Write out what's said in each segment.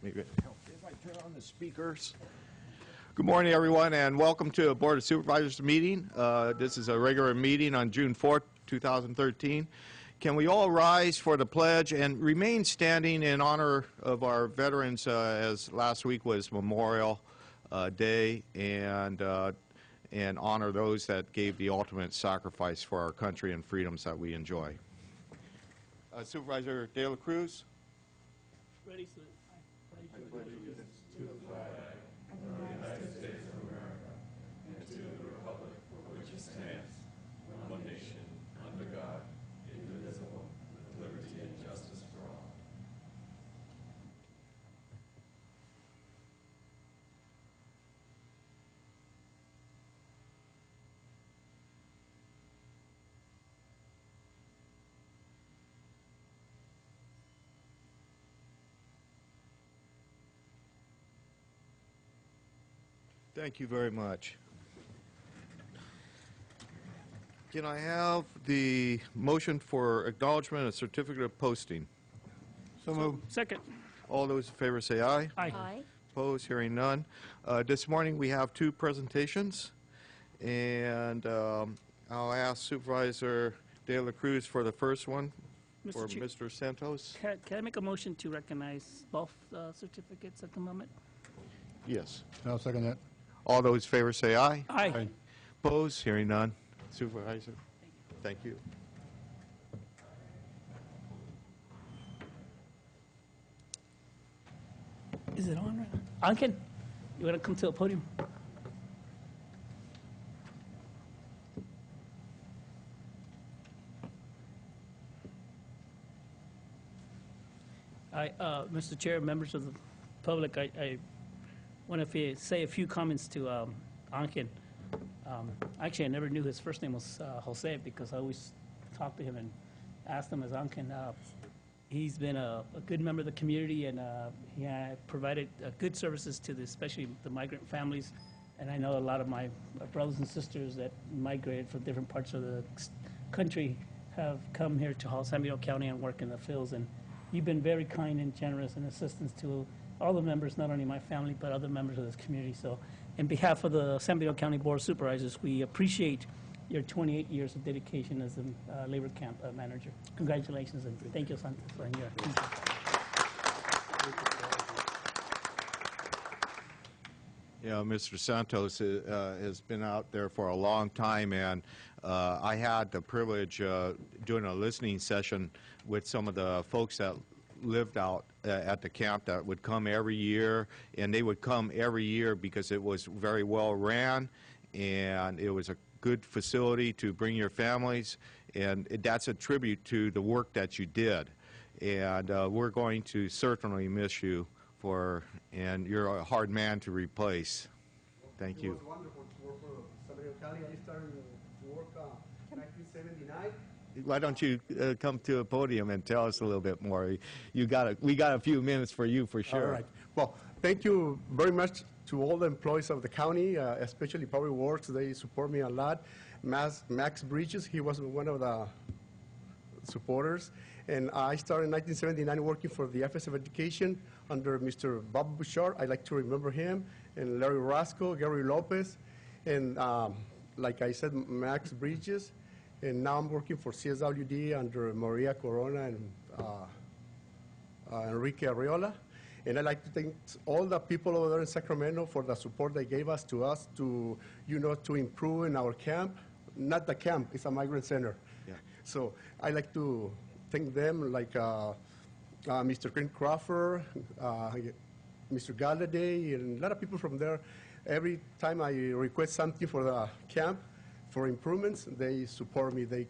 Maybe if I turn on the speakers. Good morning, everyone, and welcome to a Board of Supervisors meeting. This is a regular meeting on June 4th, 2013. Can we all rise for the pledge and remain standing in honor of our veterans, as last week was Memorial Day, and honor those that gave the ultimate sacrifice for our country and freedoms that we enjoy. Supervisor De La Cruz. Ready, sir. I pledge allegiance to the flag of the United States of America and to the republic for which it stands, one nation, under God, indivisible, with liberty and justice for all. Thank you very much. Can I have the motion for acknowledgement of certificate of posting? So moved. Second. All those in favor say aye. Aye. Opposed? Hearing none. This morning we have two presentations, and I'll ask Supervisor De La Cruz for the first one for Mr. Santos. Can I make a motion to recognize both certificates at the moment? Yes. I'll second that. All those in favor say aye. Aye. Opposed? Hearing none. Supervisor. Thank you. Is it on? Anken, you want to come to the podium? Mr. Chair, members of the public, I want to say a few comments to Anken. Actually, I never knew his first name was Jose, because I always talked to him and asked him as Anken. He's been a good member of the community, and he provided good services to especially the migrant families. And I know a lot of my brothers and sisters that migrated from different parts of the country have come here to San Bernardino County and work in the fields. And you've been very kind and generous in assistance to all the members, not only my family, but other members of this community. So in behalf of the San Bernardino County Board of Supervisors, we appreciate your 28 years of dedication as a labor camp manager. Congratulations, and thank you, Santos, for your Yeah, Mr. Santos has been out there for a long time, and I had the privilege doing a listening session with some of the folks that lived out at the camp that would come every year, and they would come every year because it was very well ran, and it was a good facility to bring your families, and that's a tribute to the work that you did. And we're going to certainly miss you, and you're a hard man to replace. Thank you. It was wonderful to work for San Bernardino County. I started to work in 1979. Why don't you come to a podium and tell us a little bit more? We got a few minutes for you for sure. All right. Well, thank you very much to all the employees of the county, especially Public Works. They support me a lot. Max Bridges, he was one of the supporters. And I started in 1979 working for the Office of Education under Mr. Bob Bouchard. I like to remember him, and Larry Rasco, Gary Lopez, and like I said, Max Bridges. And now I'm working for CSWD under Maria Corona and Enrique Arriola. And I'd like to thank all the people over there in Sacramento for the support they gave us to improve in our camp. Not the camp, it's a migrant center. Yeah. So I'd like to thank them, like Mr. Clint Crawford, Mr. Galladay, and a lot of people from there. Every time I request something for the camp, for improvements, they support me. They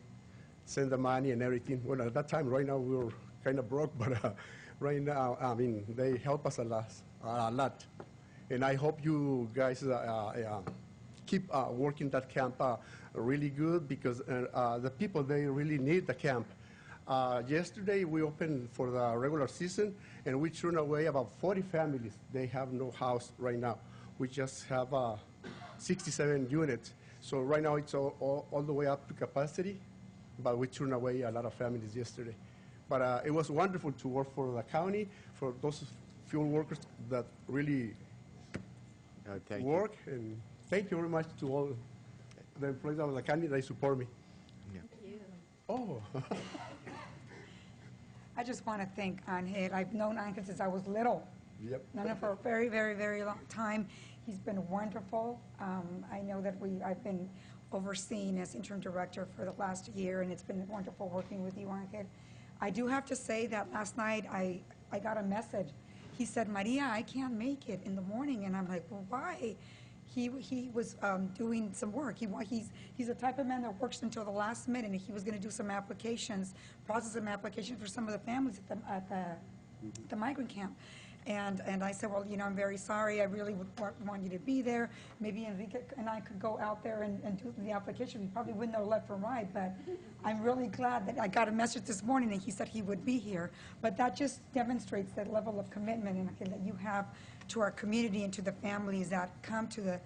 send the money and everything. Well, at that time, right now, we were kind of broke, but right now, I mean, they help us a lot. And I hope you guys keep working that camp really good, because the people, they really need the camp. Yesterday, we opened for the regular season, and we turned away about 40 families. They have no house right now. We just have 67 units. So right now, it's all the way up to capacity, but we turned away a lot of families yesterday. But it was wonderful to work for the county, for those field workers that really Thank you. work. And thank you very much to all the employees of the county that support me. Oh. I just want to thank Angel. I've known Angel since I was little. Yep. Known him for a very, very, very long time. He's been wonderful. I know that I've been overseeing as interim director for the last year, and it's been wonderful working with you, Angel. I do have to say that last night I got a message. He said, Maria, I can't make it in the morning. And I'm like, well, why? He was doing some work. He's the type of man that works until the last minute, and he was going to do some applications, process some applications for some of the families at the migrant camp. And I said, well, I'm very sorry. I really would want you to be there. Maybe Enrique and I could go out there and do the application. We probably wouldn't know left from right, but I'm really glad that I got a message this morning and he said he would be here. But that just demonstrates that level of commitment and that you have to our community and to the families that come to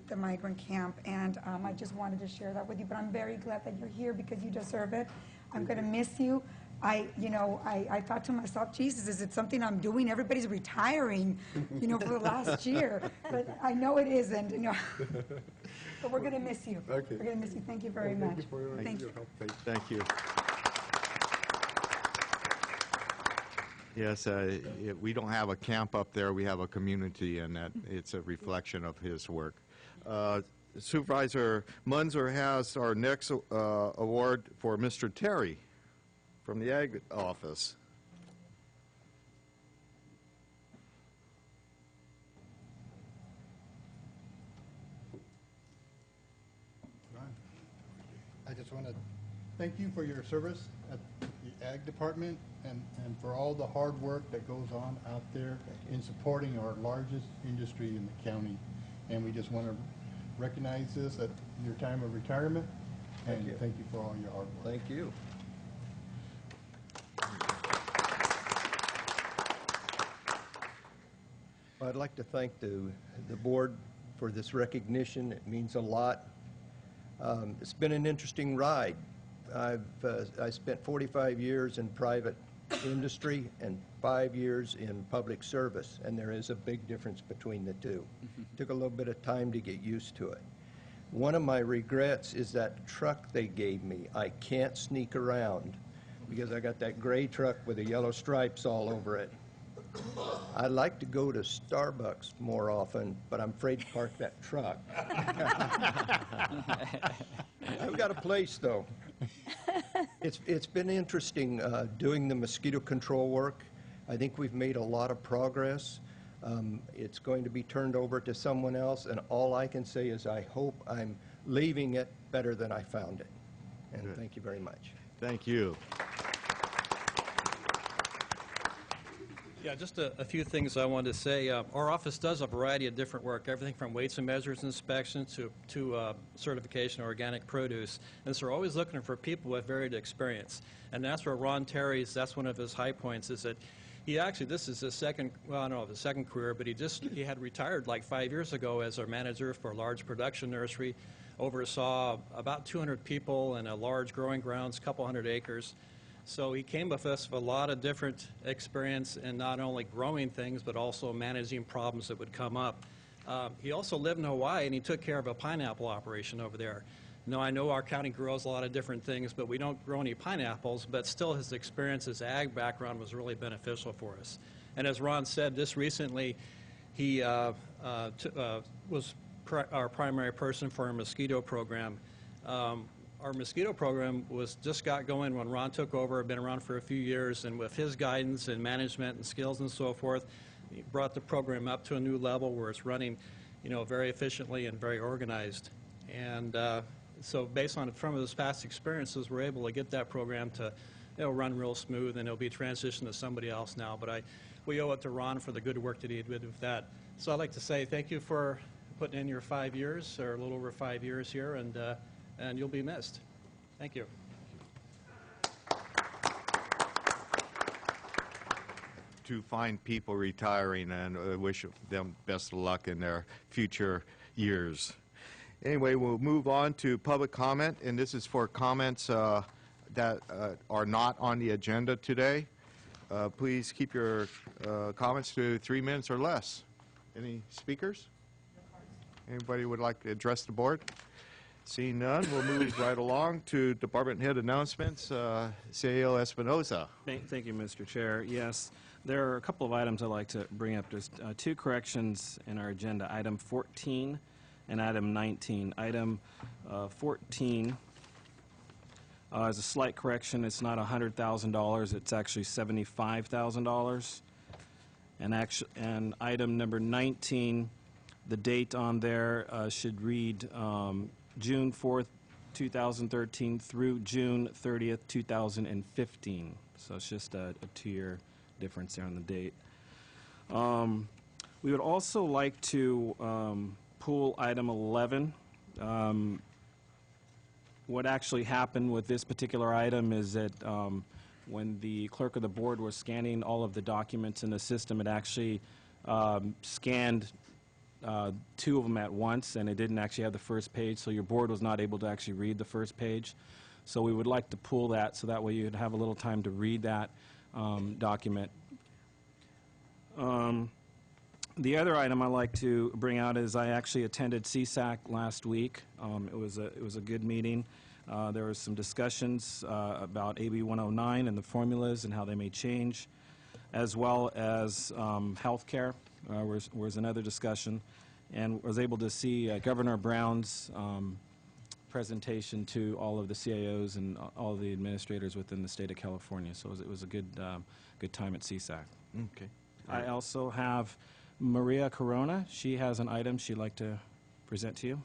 the migrant camp. And I just wanted to share that with you. But I'm very glad that you're here because you deserve it. I'm going to miss you. I thought to myself, Jesus, is it something I'm doing? Everybody's retiring, for the last year. But I know it isn't, But we're going to miss you. Okay. We're going to miss you. Thank you very Thank much. you for your help. Thank you. Yes, we don't have a camp up there. We have a community, and that it's a reflection of his work. Supervisor Munzer has our next award for Mr. Terry from the Ag Office. I just want to thank you for your service at the Ag Department and for all the hard work that goes on out there in supporting our largest industry in the county. And we just want to recognize this at your time of retirement. And thank you for all your hard work. Thank you. I'd like to thank the board for this recognition. It means a lot. It's been an interesting ride. I spent 45 years in private industry and 5 years in public service, and there is a big difference between the two. Took a little bit of time to get used to it. One of my regrets is that truck they gave me. I can't sneak around because I got that gray truck with the yellow stripes all over it. I'd like to go to Starbucks more often, but I'm afraid to park that truck. I've got a place, though. It's been interesting doing the mosquito control work. I think we've made a lot of progress. It's going to be turned over to someone else, and all I can say is I hope I'm leaving it better than I found it. And Good. Thank you very much. Thank you. Yeah, just a few things I wanted to say. Our office does a variety of different work, everything from weights and measures inspections to certification of organic produce. And so we're always looking for people with varied experience. And that's where Ron Terry's, that's one of his high points, is that he actually, this is his second, well, I don't know if his second career, but he had retired like 5 years ago as our manager for a large production nursery, oversaw about 200 people in a large growing grounds, couple hundred acres. So he came with us with a lot of different experience in not only growing things, but also managing problems that would come up. He also lived in Hawaii, and he took care of a pineapple operation over there. Now, I know our county grows a lot of different things, but we don't grow any pineapples, but still his experience, his ag background was really beneficial for us. And as Ron said, just recently, he was our primary person for our mosquito program. Our mosquito program just got going when Ron took over. Been around for a few years, and with his guidance and management and skills and so forth, he brought the program up to a new level where it's running, very efficiently and very organized. And so, based on from his past experiences, we're able to get that program to, run real smooth, and it'll be transitioned to somebody else now. But we owe it to Ron for the good work that he did with that. So I'd like to say thank you for putting in your 5 years, or a little over 5 years here, and you'll be missed. Thank you. To find people retiring, and wish them best of luck in their future years. Anyway, we'll move on to public comment, and this is for comments that are not on the agenda today. Please keep your comments to 3 minutes or less. Any speakers? Anybody would like to address the board? Seeing none, we'll move right along to department head announcements. CAO Espinoza. Thank you, Mr. Chair. Yes, there are a couple of items I'd like to bring up. There's two corrections in our agenda, item 14 and item 19. Item 14 is a slight correction. It's not $100,000. It's actually $75,000. And item number 19, the date on there should read June 4th, 2013 through June 30th, 2015. So it's just a 2-year difference there on the date. We would also like to pull item 11. What actually happened with this particular item is that when the clerk of the board was scanning all of the documents in the system, it actually scanned 2 of them at once, and it didn't actually have the first page, so your board was not able to actually read the first page. So we would like to pull that so that way you'd have a little time to read that document. The other item I'd like to bring out is I actually attended CSAC last week. It was a good meeting. There was some discussions about AB 109 and the formulas and how they may change, as well as health care was another discussion, and was able to see Governor Brown's presentation to all of the CAOs and all of the administrators within the state of California. So it was a good time at CSAC. Okay. I also have Maria Corona. She has an item she'd like to present to you.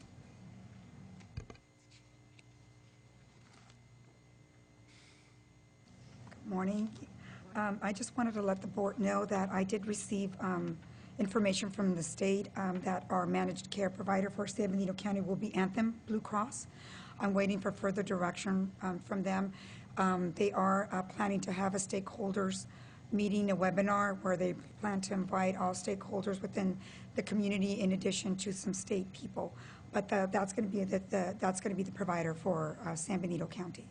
Good morning. I just wanted to let the board know that I did receive information from the state that our managed care provider for San Benito County will be Anthem Blue Cross. I'm waiting for further direction from them. They are planning to have a stakeholders meeting, a webinar, where they plan to invite all stakeholders within the community in addition to some state people. But that's going to be the provider for San Benito County.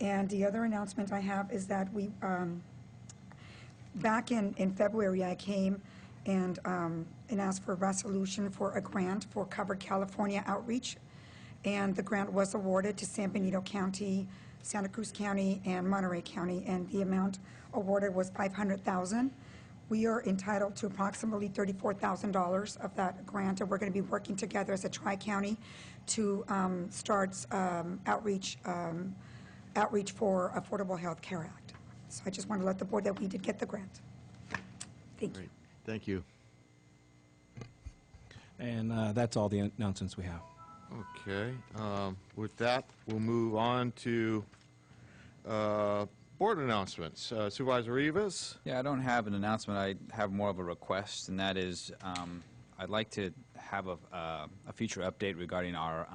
And the other announcement I have is that we, back in February, I came and asked for a resolution for a grant for Covered California Outreach. And the grant was awarded to San Benito County, Santa Cruz County, and Monterey County, and the amount awarded was $500,000. We are entitled to approximately $34,000 of that grant, and we're going to be working together as a tri-county to start outreach for Affordable Health Care Act. So I just want to let the board that we did get the grant. Thank you. Great. Thank you. And that's all the announcements we have. Okay. With that, we'll move on to board announcements. Supervisor Rivas? Yeah, I don't have an announcement. I have more of a request, and that is I'd like to have a future update regarding our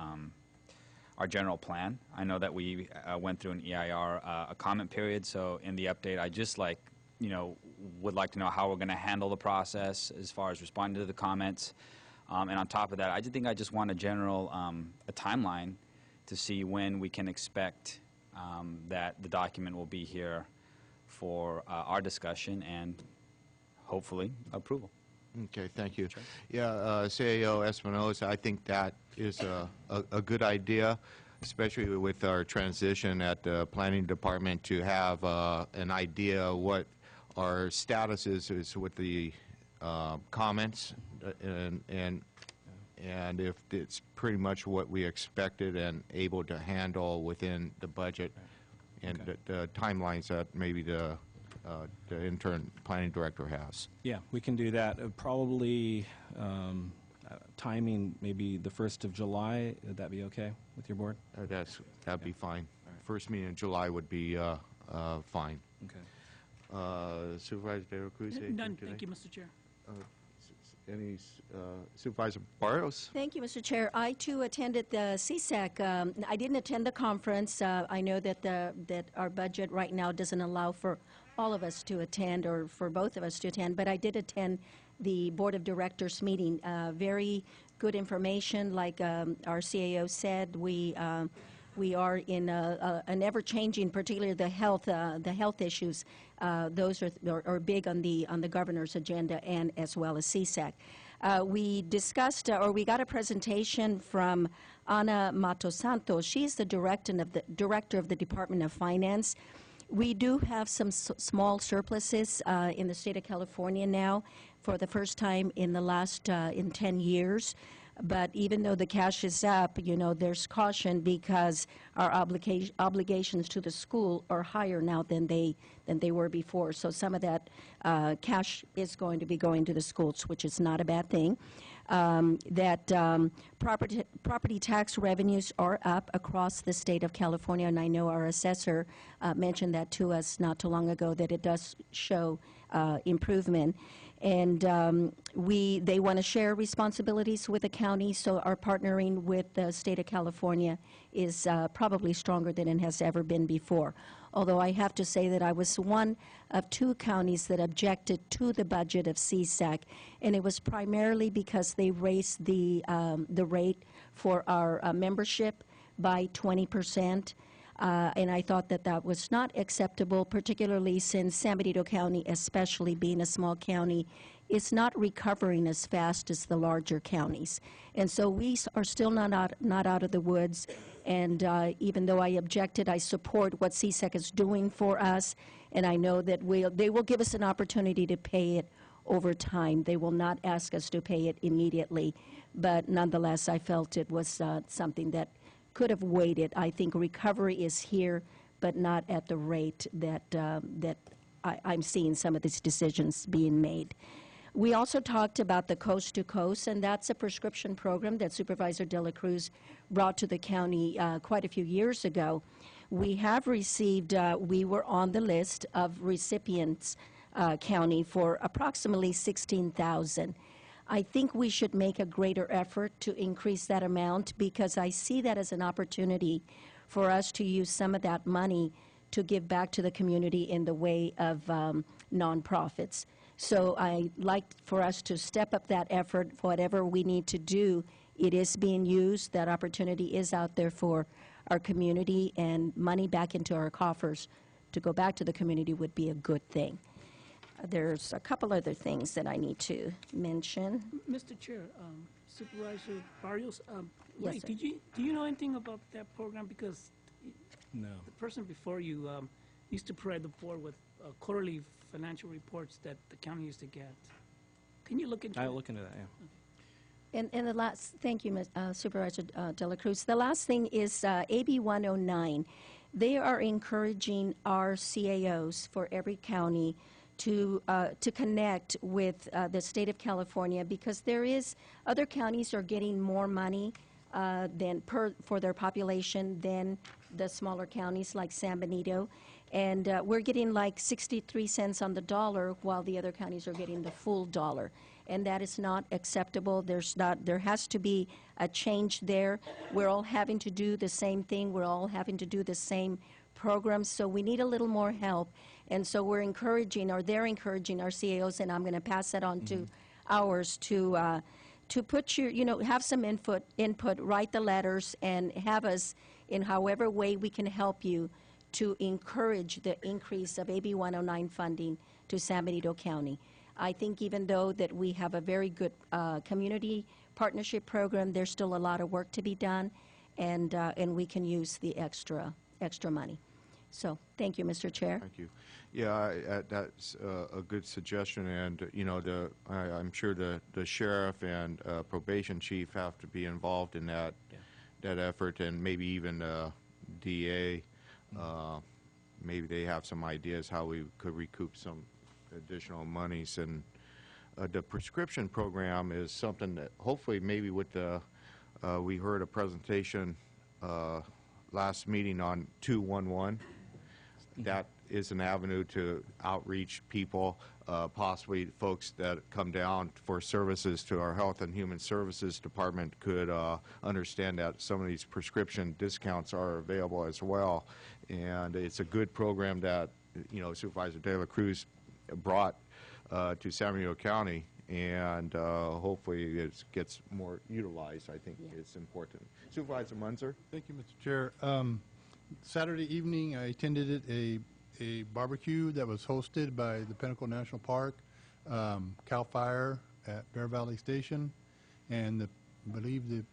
general plan. I know that we went through an EIR a comment period, so in the update, I just would like to know how we're going to handle the process as far as responding to the comments. And on top of that, I just want a general a timeline to see when we can expect that the document will be here for our discussion and hopefully approval. Okay, thank you. Sure. Yeah, CAO Espinoza, I think that is a good idea, especially with our transition at the planning department, to have an idea what our status is with the comments, and if it's pretty much what we expected and able to handle within the budget, and Okay. the timelines that maybe the intern planning director has. Yeah, we can do that. Probably timing maybe the 1st of July. Would that be okay with your board? That'd be fine. First meeting in July would be fine. Okay. Supervisor De La Cruz? None, thank you, Mr. Chair. Any Supervisor Barrios? Thank you, Mr. Chair. I, too, attended the CSAC. I didn't attend the conference. I know that our budget right now doesn't allow for all of us to attend or for both of us to attend, but I did attend the Board of Directors meeting. Very good information. Like our CAO said, we are in an ever-changing, particularly the health issues. Those are big on the governor's agenda, and as well as CSAC. We discussed, or we got a presentation from Ana Matosantos. She's the director of the Department of Finance. We do have some small surpluses in the state of California now for the first time in the last in 10 years. But even though the cash is up, you know, there's caution because our obligations to the school are higher now than they were before. So some of that cash is going to be going to the schools, which is not a bad thing. Property tax revenues are up across the state of California, and I know our assessor mentioned that to us not too long ago, that it does show improvement. And they want to share responsibilities with the county, so our partnering with the state of California is probably stronger than it has ever been before. Although I have to say that I was one of 2 counties that objected to the budget of CSAC, and it was primarily because they raised the rate for our membership by 20%. And I thought that that was not acceptable, particularly since San Benito County, especially being a small county, is not recovering as fast as the larger counties. And so we are still not out of the woods. And even though I objected, I support what CSAC is doing for us. And I know that they will give us an opportunity to pay it over time. They will not ask us to pay it immediately. But nonetheless, I felt it was something that could have waited. I think recovery is here, but not at the rate that I'm seeing some of these decisions being made. We also talked about the Coast to Coast, and that's a prescription program that Supervisor De La Cruz brought to the county quite a few years ago. We have received, we were on the list of recipients county for approximately 16,000. I think we should make a greater effort to increase that amount, because I see that as an opportunity for us to use some of that money to give back to the community in the way of nonprofits. So I like for us to step up that effort. Whatever we need to do, it is being used. That opportunity is out there for our community, and money back into our coffers to go back to the community would be a good thing. There's a couple other things that I need to mention. Mr. Chair, Supervisor Barrios, Yes, Ray, sir. do you know anything about that program? Because No. the person before you used to provide the board with quarterly financial reports that the county used to get. Can you look into I'll it? look into that, yeah. And the last, thank you, Supervisor De La Cruz. The last thing is AB 109. They are encouraging our CAOs for every county to connect with the state of California, because other counties are getting more money for their population than the smaller counties like San Benito. And we're getting like 63 cents on the dollar, while the other counties are getting the full dollar. And that is not acceptable. There has to be a change there. We're all having to do the same thing. We're all having to do the same programs. So we need a little more help. And so they're encouraging our CAOs, and I'm going to pass that on to ours to put have some input, write the letters, and have us in however way we can help you to encourage the increase of AB 109 funding to San Benito County. I think even though that we have a very good community partnership program, there's still a lot of work to be done, and we can use the extra money. So, thank you, Mr. Chair. Thank you. Yeah, that's a good suggestion, and I'm sure the sheriff and probation chief have to be involved in that effort, and maybe even DA. Maybe they have some ideas how we could recoup some additional monies. And the prescription program is something that hopefully maybe with we heard a presentation last meeting on 211. That is an avenue to outreach people, possibly folks that come down for services to our Health and Human Services Department could understand that some of these prescription discounts are available as well. And it's a good program that, Supervisor De La Cruz brought to San Benito County, and hopefully it gets more utilized. I think it's important. Supervisor Munzer? Thank you, Mr. Chair. Saturday evening, I attended a a barbecue that was hosted by the Pinnacle National Park, CAL FIRE at Bear Valley Station, and I believe the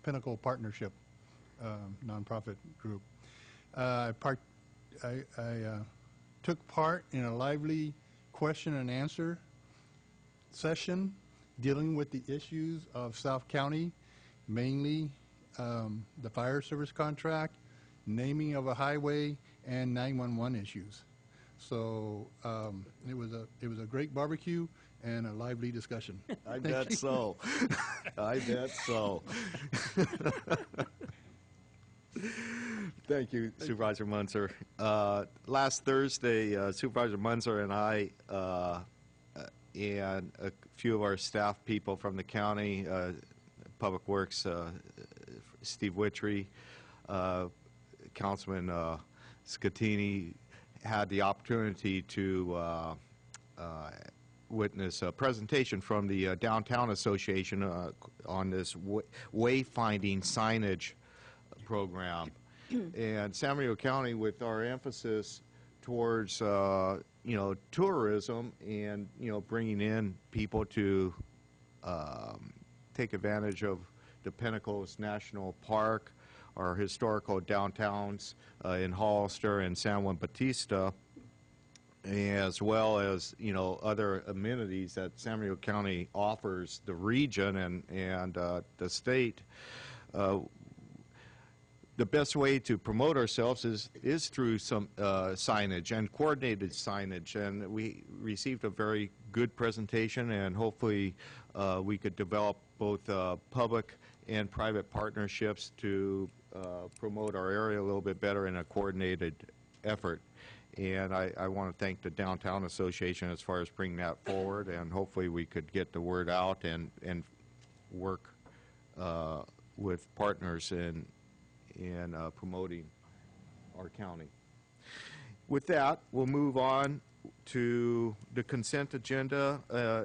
Pinnacle Partnership nonprofit group. I took part in a lively question and answer session dealing with the issues of South County, mainly the fire service contract, naming of a highway, and 911 issues. So it was a great barbecue and a lively discussion. I bet so. I bet so. Thank you, Supervisor Munzer. Last Thursday, Supervisor Munzer and I and a few of our staff people from the county, Public Works, Steve Wittry, Councilman Scatini, had the opportunity to witness a presentation from the Downtown Association on this wayfinding signage program. And San Diego County, with our emphasis towards tourism and bringing in people to take advantage of the Pinnacles National Park, our historical downtowns in Hollister and San Juan Bautista, as well as other amenities that San Diego County offers the region and the state. The best way to promote ourselves is through some signage and coordinated signage, and we received a very good presentation, and hopefully we could develop both public and private partnerships to promote our area a little bit better in a coordinated effort. And I want to thank the Downtown Association as far as bringing that forward, and hopefully we could get the word out and work with partners in promoting our county. With that, we'll move on to the consent agenda.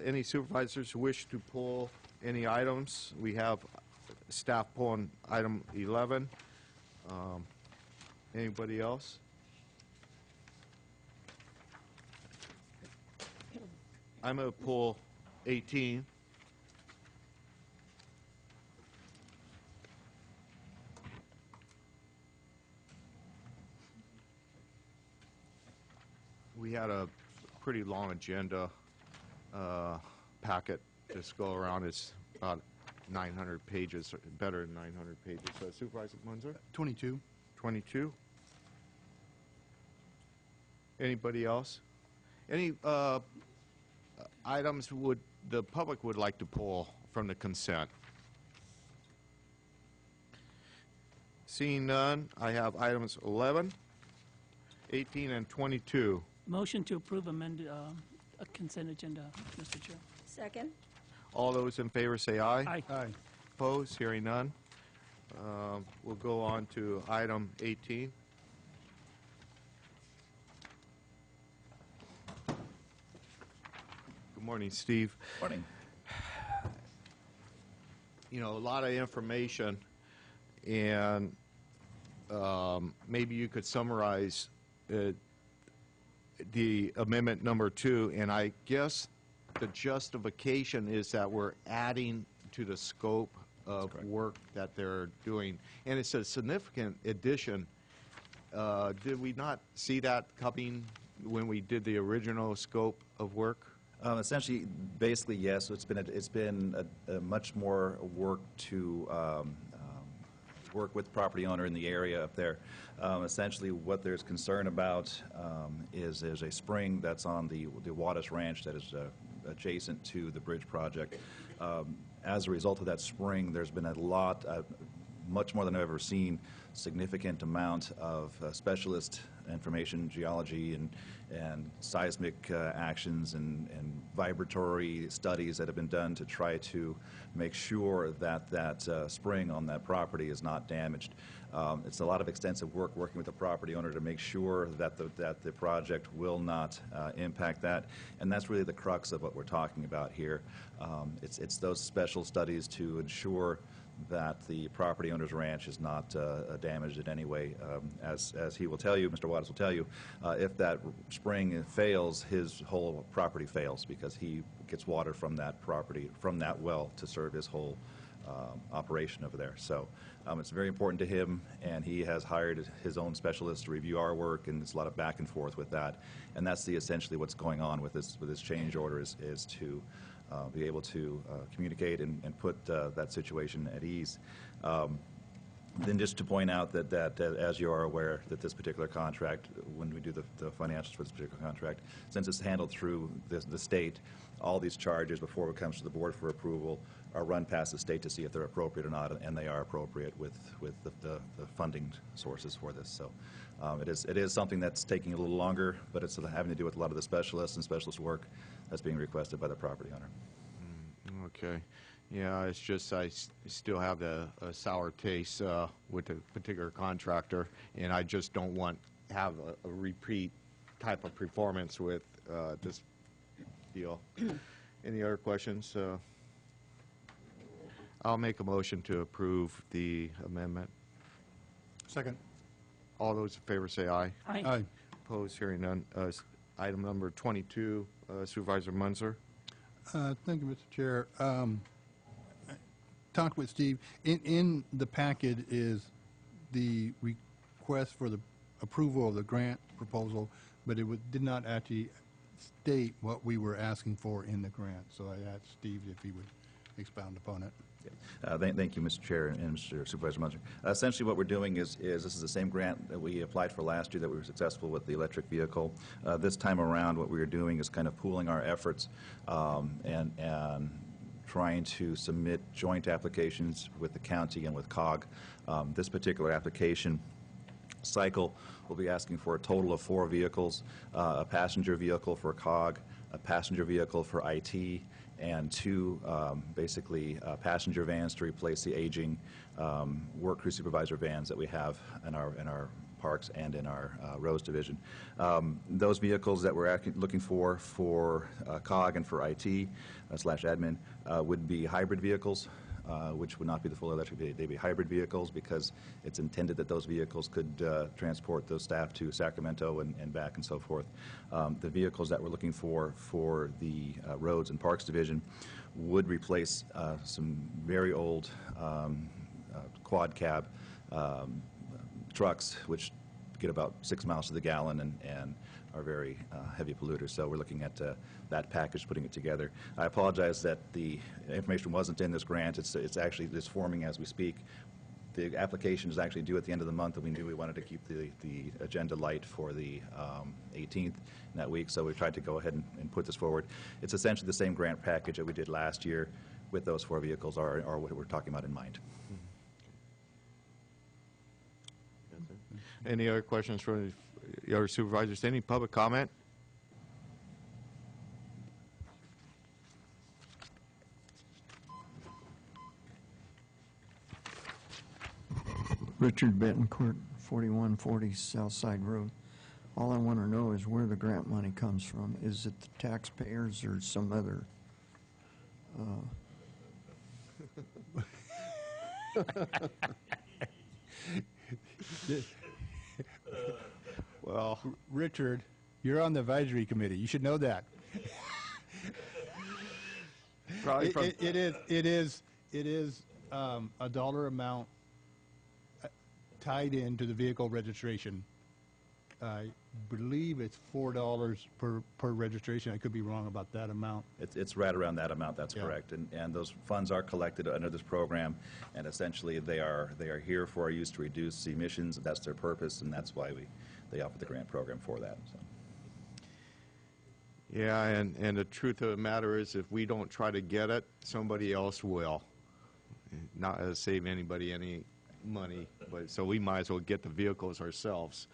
Any supervisors who wish to pull any items? We have staff pulling item 11. Anybody else? I'm going to pull 18. We had a pretty long agenda packet just go around. It's about 900 pages, better than 900 pages. Supervisor Munzer? 22. 22. Anybody else? Any items the public would like to pull from the consent? Seeing none, I have items 11, 18, and 22. Motion to approve amended consent agenda, Mr. Chair. Second? All those in favor say aye. Aye. Aye. Opposed? Hearing none. We'll go on to item 18. Good morning, Steve. Morning. A lot of information, and maybe you could summarize the amendment number 2, and I guess the justification is that we're adding to the scope of work that they're doing, and it's a significant addition. Did we not see that coming when we did the original scope of work? Essentially, basically, yes. It's been a much more work to work with the property owner in the area up there. Essentially, what there's concern about is there's a spring that's on the Wattis Ranch that is adjacent to the bridge project. As a result of that spring, there's been a lot, much more than I've ever seen, significant amount of specialist information, geology and seismic actions and vibratory studies that have been done to try to make sure that that spring on that property is not damaged. It's a lot of extensive work working with the property owner to make sure that the project will not impact that, and that's really the crux of what we're talking about here. It's those special studies to ensure that the property owner's ranch is not damaged in any way. As he will tell you, Mr. Waters will tell you, if that spring fails, his whole property fails because he gets water from that property, from that well, to serve his whole operation over there. So it's very important to him, and he has hired his own specialist to review our work, and there's a lot of back and forth with that. And that's essentially what's going on with this change order is to be able to communicate and put that situation at ease. Then just to point out that as you are aware, that this particular contract, when we do the financials for this particular contract, since it's handled through the state, all these charges before it comes to the board for approval are run past the state to see if they're appropriate or not, and they are appropriate with the funding sources for this. So it is something that's taking a little longer, but it's having to do with a lot of the specialists and specialist work that's being requested by the property owner. Okay. Yeah, it's just I still have a sour taste with a particular contractor, and I just don't want have a repeat type of performance with this deal. Any other questions? I'll make a motion to approve the amendment. Second. All those in favor say aye. Aye. Aye. Opposed, hearing none. Item number 22, Supervisor Munzer. Thank you, Mr. Chair. Talked with Steve. In the packet is the request for the approval of the grant proposal, but it did not actually state what we were asking for in the grant. So I asked Steve if he would expound upon it. Thank you, Mr. Chair and Mr. Supervisor Munzer. Essentially what we're doing is this is the same grant that we applied for last year that we were successful with the electric vehicle. This time around what we are doing is kind of pooling our efforts and trying to submit joint applications with the county and with COG. This particular application cycle will be asking for a total of 4 vehicles, a passenger vehicle for COG, a passenger vehicle for IT, and 2 basically passenger vans to replace the aging work crew supervisor vans that we have in our parks and in our roads division. Those vehicles that we're looking for COG and for IT slash admin would be hybrid vehicles, which would not be the full electric vehicle. They'd be hybrid vehicles because it's intended that those vehicles could transport those staff to Sacramento and back and so forth. The vehicles that we're looking for the Roads and Parks Division would replace some very old quad cab trucks, which get about 6 miles to the gallon and are very heavy polluters. So we're looking at that package, putting it together. I apologize that the information wasn't in this grant. It's actually forming as we speak. The application is actually due at the end of the month, and we knew we wanted to keep the agenda light for the 18th in that week, so we tried to go ahead and put this forward. It's essentially the same grant package that we did last year with those 4 vehicles are what we're talking about in mind. Any other questions from your supervisors? Any public comment? Richard Betancourt, 4140 Southside Road. All I want to know is where the grant money comes from. Is it the taxpayers or some other? Well, Richard, you're on the advisory committee. You should know that. Probably from It is a dollar amount tied into the vehicle registration. I believe it's $4 per registration. I could be wrong about that amount. It's right around that amount, that's Yeah. correct. And those funds are collected under this program, and essentially they are here for our use to reduce emissions. That's their purpose, and that's why they offer the grant program for that. So. Yeah, and the truth of the matter is, if we don't try to get it, somebody else will. Not to save anybody any money, but so we might as well get the vehicles ourselves.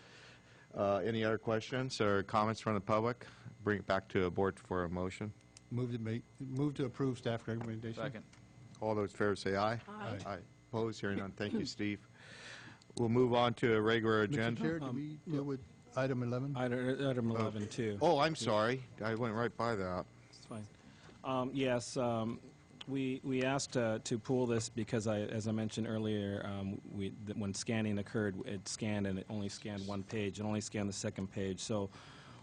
Any other questions or comments from the public? Bring it back to the board for a motion. Move to approve staff recommendation. Second. All those in favor say aye. Aye. Aye. Opposed? Hearing none. Thank you, Steve. We'll move on to a regular Mr. agenda. Chair, do we deal with item 11? Item 11, too. Oh, I'm sorry. I went right by that. It's fine. Yes, We asked to pool this because, as I mentioned earlier, when scanning occurred, it scanned and it only scanned one page. It only scanned the second page. So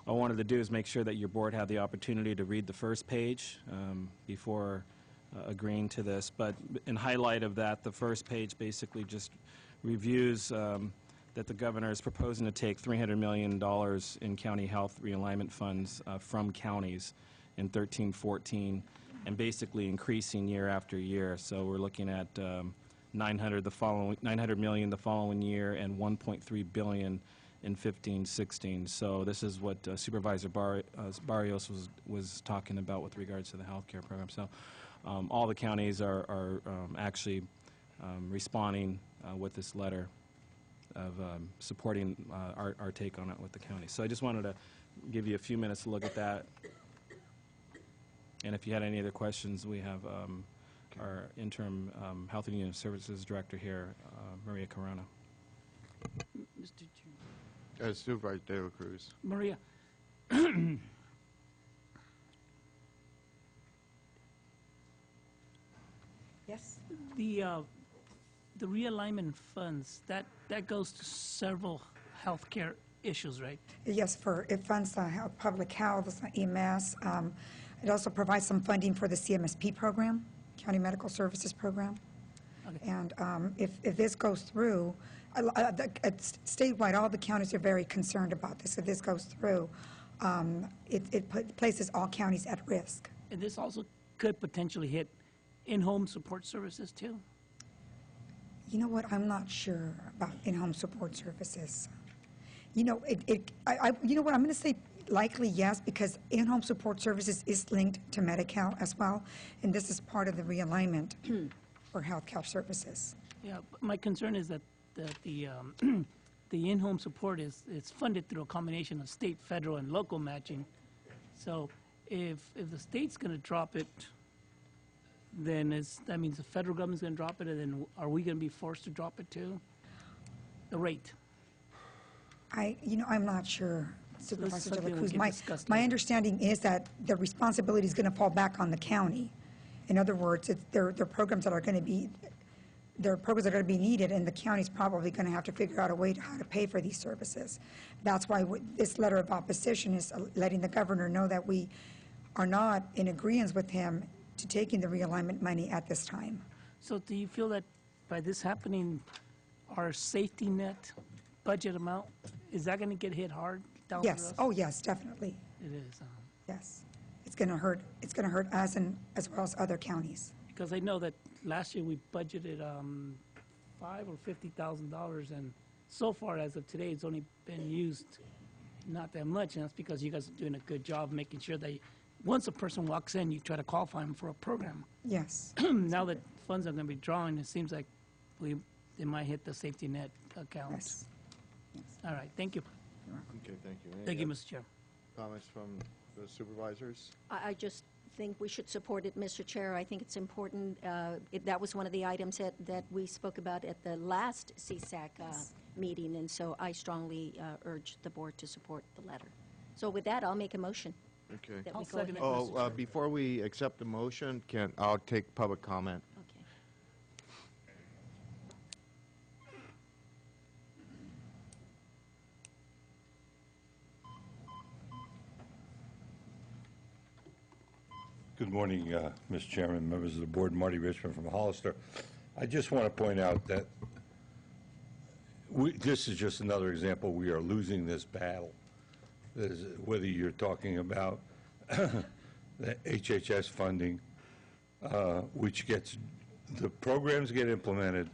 what I wanted to do is make sure that your board had the opportunity to read the first page before agreeing to this. But in highlight of that, the first page basically just reviews that the governor is proposing to take $300 million in county health realignment funds from counties in 13-14, and basically increasing year after year. So we're looking at $900 million the following year and $1.3 billion in 15-16. So this is what Supervisor Barrios was talking about with regards to the health care program. So all the counties are actually responding with this letter of supporting our take on it with the county. So I just wanted to give you a few minutes to look at that. And if you had any other questions, we have our interim Health and Human Services Director here, Maria Corona. Mr. Chair. Supervisor De La Cruz. Maria. Yes? The realignment funds, that goes to several healthcare issues, right? Yes, it funds public health, EMS. It also provides some funding for the CMSP program, County Medical Services Program. Okay. And if this goes through, statewide, all the counties are very concerned about this. If this goes through, it places all counties at risk. And this also could potentially hit in-home support services too? You know what? I'm not sure about in-home support services. You know, you know what? I'm going to say likely yes, because in-home support services is linked to Medi-Cal as well, and this is part of the realignment for health care services. Yeah, but my concern is that the in-home support is funded through a combination of state, federal, and local matching. So if the state's going to drop it, then that means the federal government's going to drop it, and then are we going to be forced to drop it too? The rate. I'm not sure, Supervisor De La Cruz. My My understanding is that the responsibility is going to fall back on the county. In other words, there are programs that are going to be, needed, and the county's probably going to have to figure out a way how to pay for these services. That's why this letter of opposition is letting the governor know that we are not in agreement with him to taking the realignment money at this time. So do you feel that by this happening, our safety net budget amount, is that going to get hit hard down the road? Yes. Oh, yes, definitely. It is. Yes. It's going to hurt. It's going to hurt us and as well as other counties. Because I know that last year we budgeted $5,000 or $50,000, and so far as of today, it's only been used not that much, and that's because you guys are doing a good job making sure that once a person walks in, you try to qualify them for a program. Yes. Now that funds are going to be drawn, it seems like they might hit the safety net account. Yes. All right, thank you. Okay, thank you. Any Thank you, other Mr. Chair. Comments from the supervisors? I just think we should support it, Mr. Chair. I think it's important. That was one of the items that we spoke about at the last CSAC meeting, and so I strongly urge the board to support the letter. So with that, I'll make a motion. Okay. That we I'll go ahead. second it, Mr. Chair. Before we accept the motion, I'll take public comment. Okay. Good morning, Mr. Chairman, members of the board. Marty Richmond from Hollister. I just want to point out that this is just another example. We are losing this battle. Whether you're talking about the HHS funding, which the programs get implemented,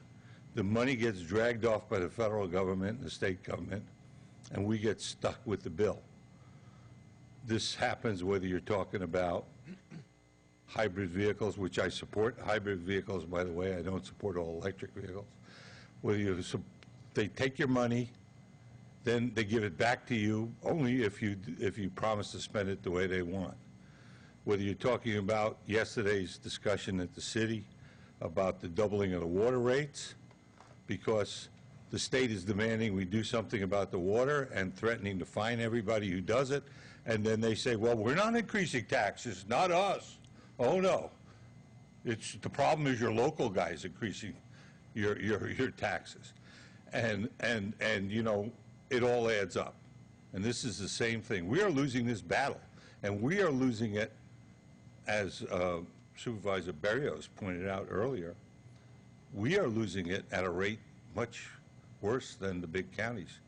the money gets dragged off by the federal government and the state government, and we get stuck with the bill. This happens whether you're talking about hybrid vehicles, which I support. Hybrid vehicles, by the way, I don't support all electric vehicles. Whether they take your money, then they give it back to you only if you promise to spend it the way they want. Whether you're talking about yesterday's discussion at the city about the doubling of the water rates, because the state is demanding we do something about the water and threatening to fine everybody who does it, and then they say, well, we're not increasing taxes, not us. Oh, no. The problem is your local guys increasing your taxes. And you know, it all adds up. And this is the same thing. We are losing this battle, and we are losing it, as Supervisor Berrios pointed out earlier, we are losing it at a rate much worse than the big counties,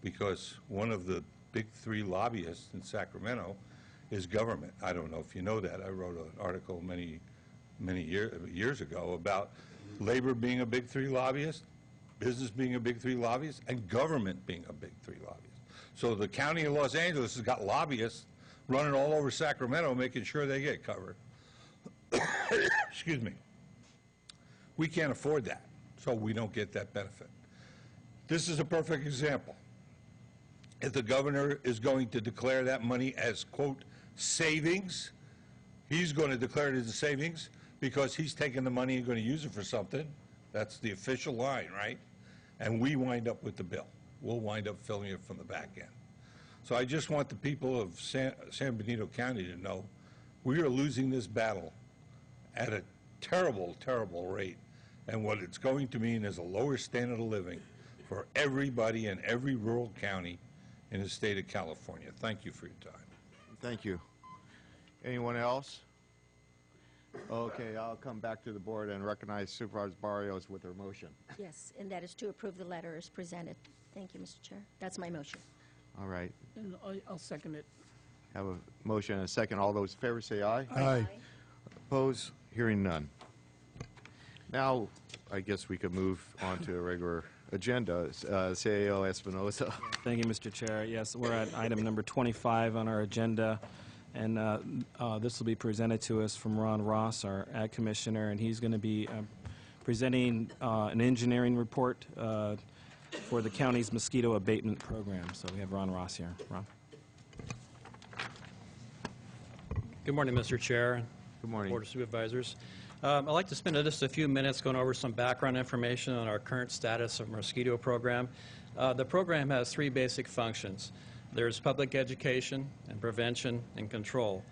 because one of the big three lobbyists in Sacramento is government. I don't know if you know that. I wrote an article many years ago about labor being a big three lobbyist, business being a big three lobbyist, and government being a big three lobbyist. So the county of Los Angeles has got lobbyists running all over Sacramento making sure they get covered. Excuse me. We can't afford that, so we don't get that benefit. This is a perfect example. If the governor is going to declare that money as, quote, savings, he's going to declare it as a savings because he's taking the money and going to use it for something. That's the official line, right? And we wind up with the bill. We'll wind up filling it from the back end. So I just want the people of San Benito County to know we are losing this battle at a terrible, terrible rate. And what it's going to mean is a lower standard of living for everybody in every rural county in the state of California. Thank you for your time. Thank you. Anyone else? Okay, I'll come back to the board and recognize Supervisor Barrios with her motion. Yes, and that is to approve the letter as presented. Thank you, Mr. Chair. That's my motion. All right. And I'll second it. Have a motion and a second. All those in favor say aye. Aye. Opposed? Hearing none. Now, I guess we could move on to a regular agenda. CAO Espinosa. Thank you, Mr. Chair. Yes, we're at item number 25 on our agenda, and this will be presented to us from Ron Ross, our Ag Commissioner, and he's going to be presenting an engineering report for the county's mosquito abatement program. So we have Ron Ross here. Ron. Good morning, Mr. Chair. Good morning. Board of Supervisors. I'd like to spend just a few minutes going over some background information on our current status of mosquito program. The program has three basic functions. There's public education and prevention and control.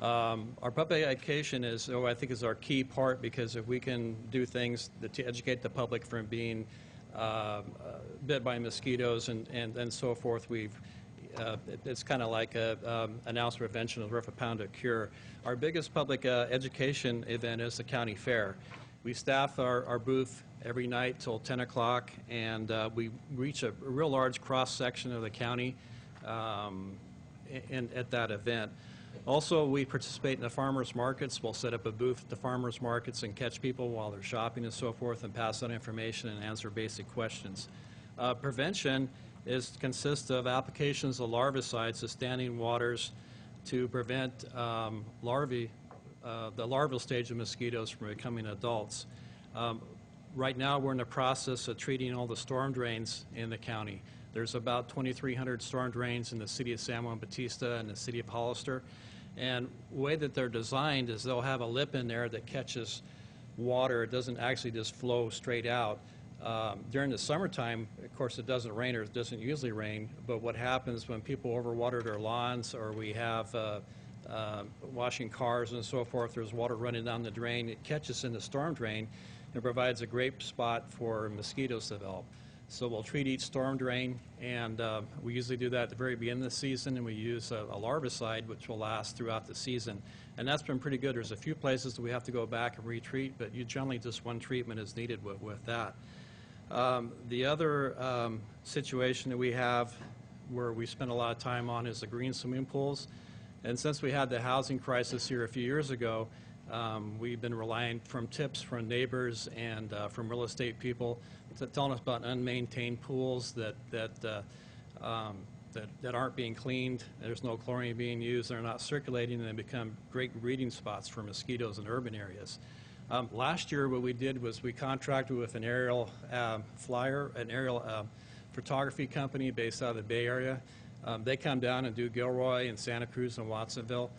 Our public education is, I think, is our key part, because if we can do things to educate the public from being bit by mosquitoes and so forth, it's kind of like an ounce of prevention is worth a pound of cure. Our biggest public education event is the county fair. We staff our booth every night till 10 o'clock, and we reach a real large cross-section of the county at that event. Also, we participate in the farmers markets. We'll set up a booth at the farmers markets and catch people while they're shopping and so forth, and pass on information and answer basic questions. Prevention consists of applications of larvicides to standing waters to prevent the larval stage of mosquitoes from becoming adults. Right now, we're in the process of treating all the storm drains in the county. There's about 2,300 storm drains in the city of San Juan Bautista and the city of Hollister. And the way that they're designed is they'll have a lip in there that catches water. It doesn't actually just flow straight out. During the summertime, of course, it doesn't rain, or it doesn't usually rain, but what happens when people overwater their lawns, or we have washing cars and so forth, there's water running down the drain, it catches in the storm drain and provides a great spot for mosquitoes to develop. So we'll treat each storm drain, and we usually do that at the very beginning of the season, and we use a larvicide, which will last throughout the season. And that's been pretty good. There's a few places that we have to go back and retreat, but generally just one treatment is needed with that. The other situation that we have where we spend a lot of time on is the green swimming pools. And since we had the housing crisis here a few years ago, we've been relying from tips from neighbors and from real estate people telling us about unmaintained pools that aren't being cleaned. There's no chlorine being used. They're not circulating, and they become great breeding spots for mosquitoes in urban areas. Last year, what we did was we contracted with an aerial photography company based out of the Bay Area. They come down and do Gilroy and Santa Cruz and Watsonville.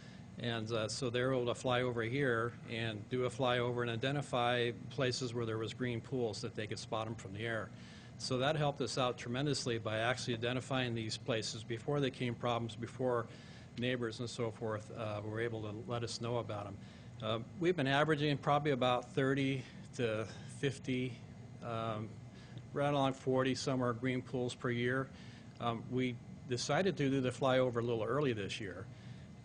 And so they're able to fly over here and do a flyover and identify places where there was green pools that they could spot them from the air. So that helped us out tremendously by actually identifying these places before they became problems, before neighbors and so forth were able to let us know about them. We've been averaging probably about 30 to 50, right along 40 summer green pools per year. We decided to do the flyover a little early this year,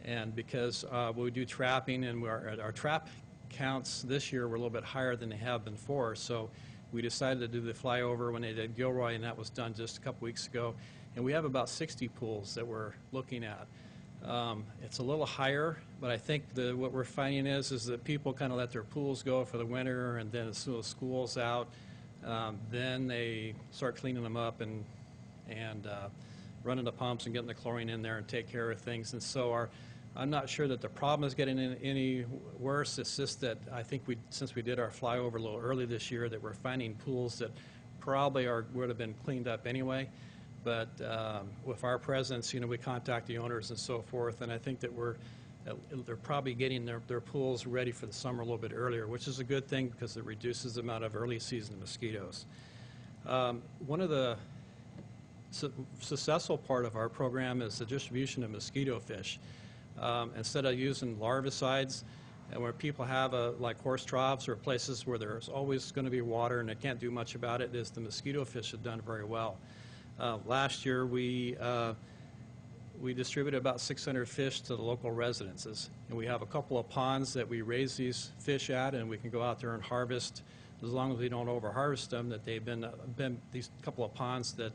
and because we do trapping, and our trap counts this year were a little bit higher than they have been before, so we decided to do the flyover when they did Gilroy, and that was done just a couple weeks ago. And we have about 60 pools that we're looking at. It's a little higher, but I think what we're finding is that people kind of let their pools go for the winter, and then as soon as school's out, then they start cleaning them up and running the pumps and getting the chlorine in there and take care of things. And so I'm not sure that the problem is getting any worse. It's just that I think since we did our flyover a little early this year, that we're finding pools that probably would have been cleaned up anyway. But with our presence, we contact the owners and so forth, and I think that they're probably getting their pools ready for the summer a little bit earlier, which is a good thing because it reduces the amount of early season mosquitoes. One of the successful part of our program is the distribution of mosquito fish. Instead of using larvicides, and where people have like horse troughs or places where there's always going to be water and they can't do much about it, is the mosquito fish have done very well. Last year we distributed about 600 fish to the local residences, and we have a couple of ponds that we raise these fish at, and we can go out there and harvest, as long as we don't over-harvest them, that they've been these couple of ponds that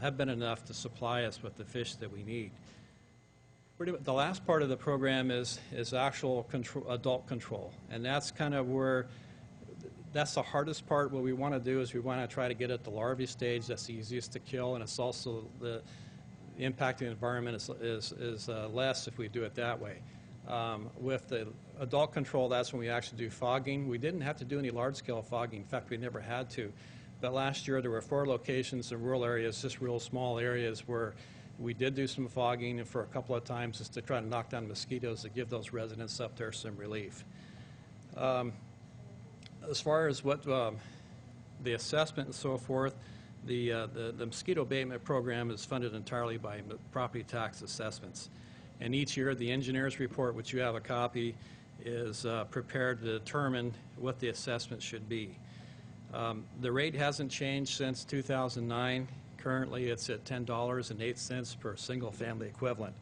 have been enough to supply us with the fish that we need. The last part of the program is actual adult control, and that's kind of that's the hardest part. What we want to do is we want to try to get at the larvae stage. That's the easiest to kill, and it's also the impact on the environment is less if we do it that way. With the adult control, that's when we actually do fogging. We didn't have to do any large-scale fogging. In fact, we never had to. But last year there were 4 locations in rural areas, just real small areas, where we did do some fogging, and for a couple of times just to try to knock down mosquitoes to give those residents up there some relief. As far as what the assessment and so forth, the mosquito abatement program is funded entirely by property tax assessments. And each year the engineer's report, which you have a copy, is prepared to determine what the assessment should be. The rate hasn't changed since 2009. Currently it's at $10.08 per single family equivalent.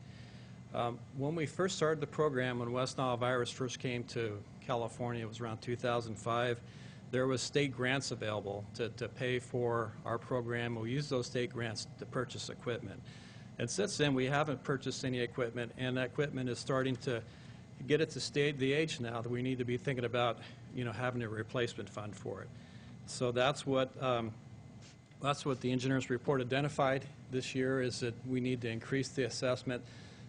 When we first started the program, when West Nile virus first came to California, it was around 2005, there was state grants available to pay for our program. We used those state grants to purchase equipment. And since then, we haven't purchased any equipment, and that equipment is starting to get it to the age now that we need to be thinking about, having a replacement fund for it. So that's what the engineer's report identified this year, is that we need to increase the assessment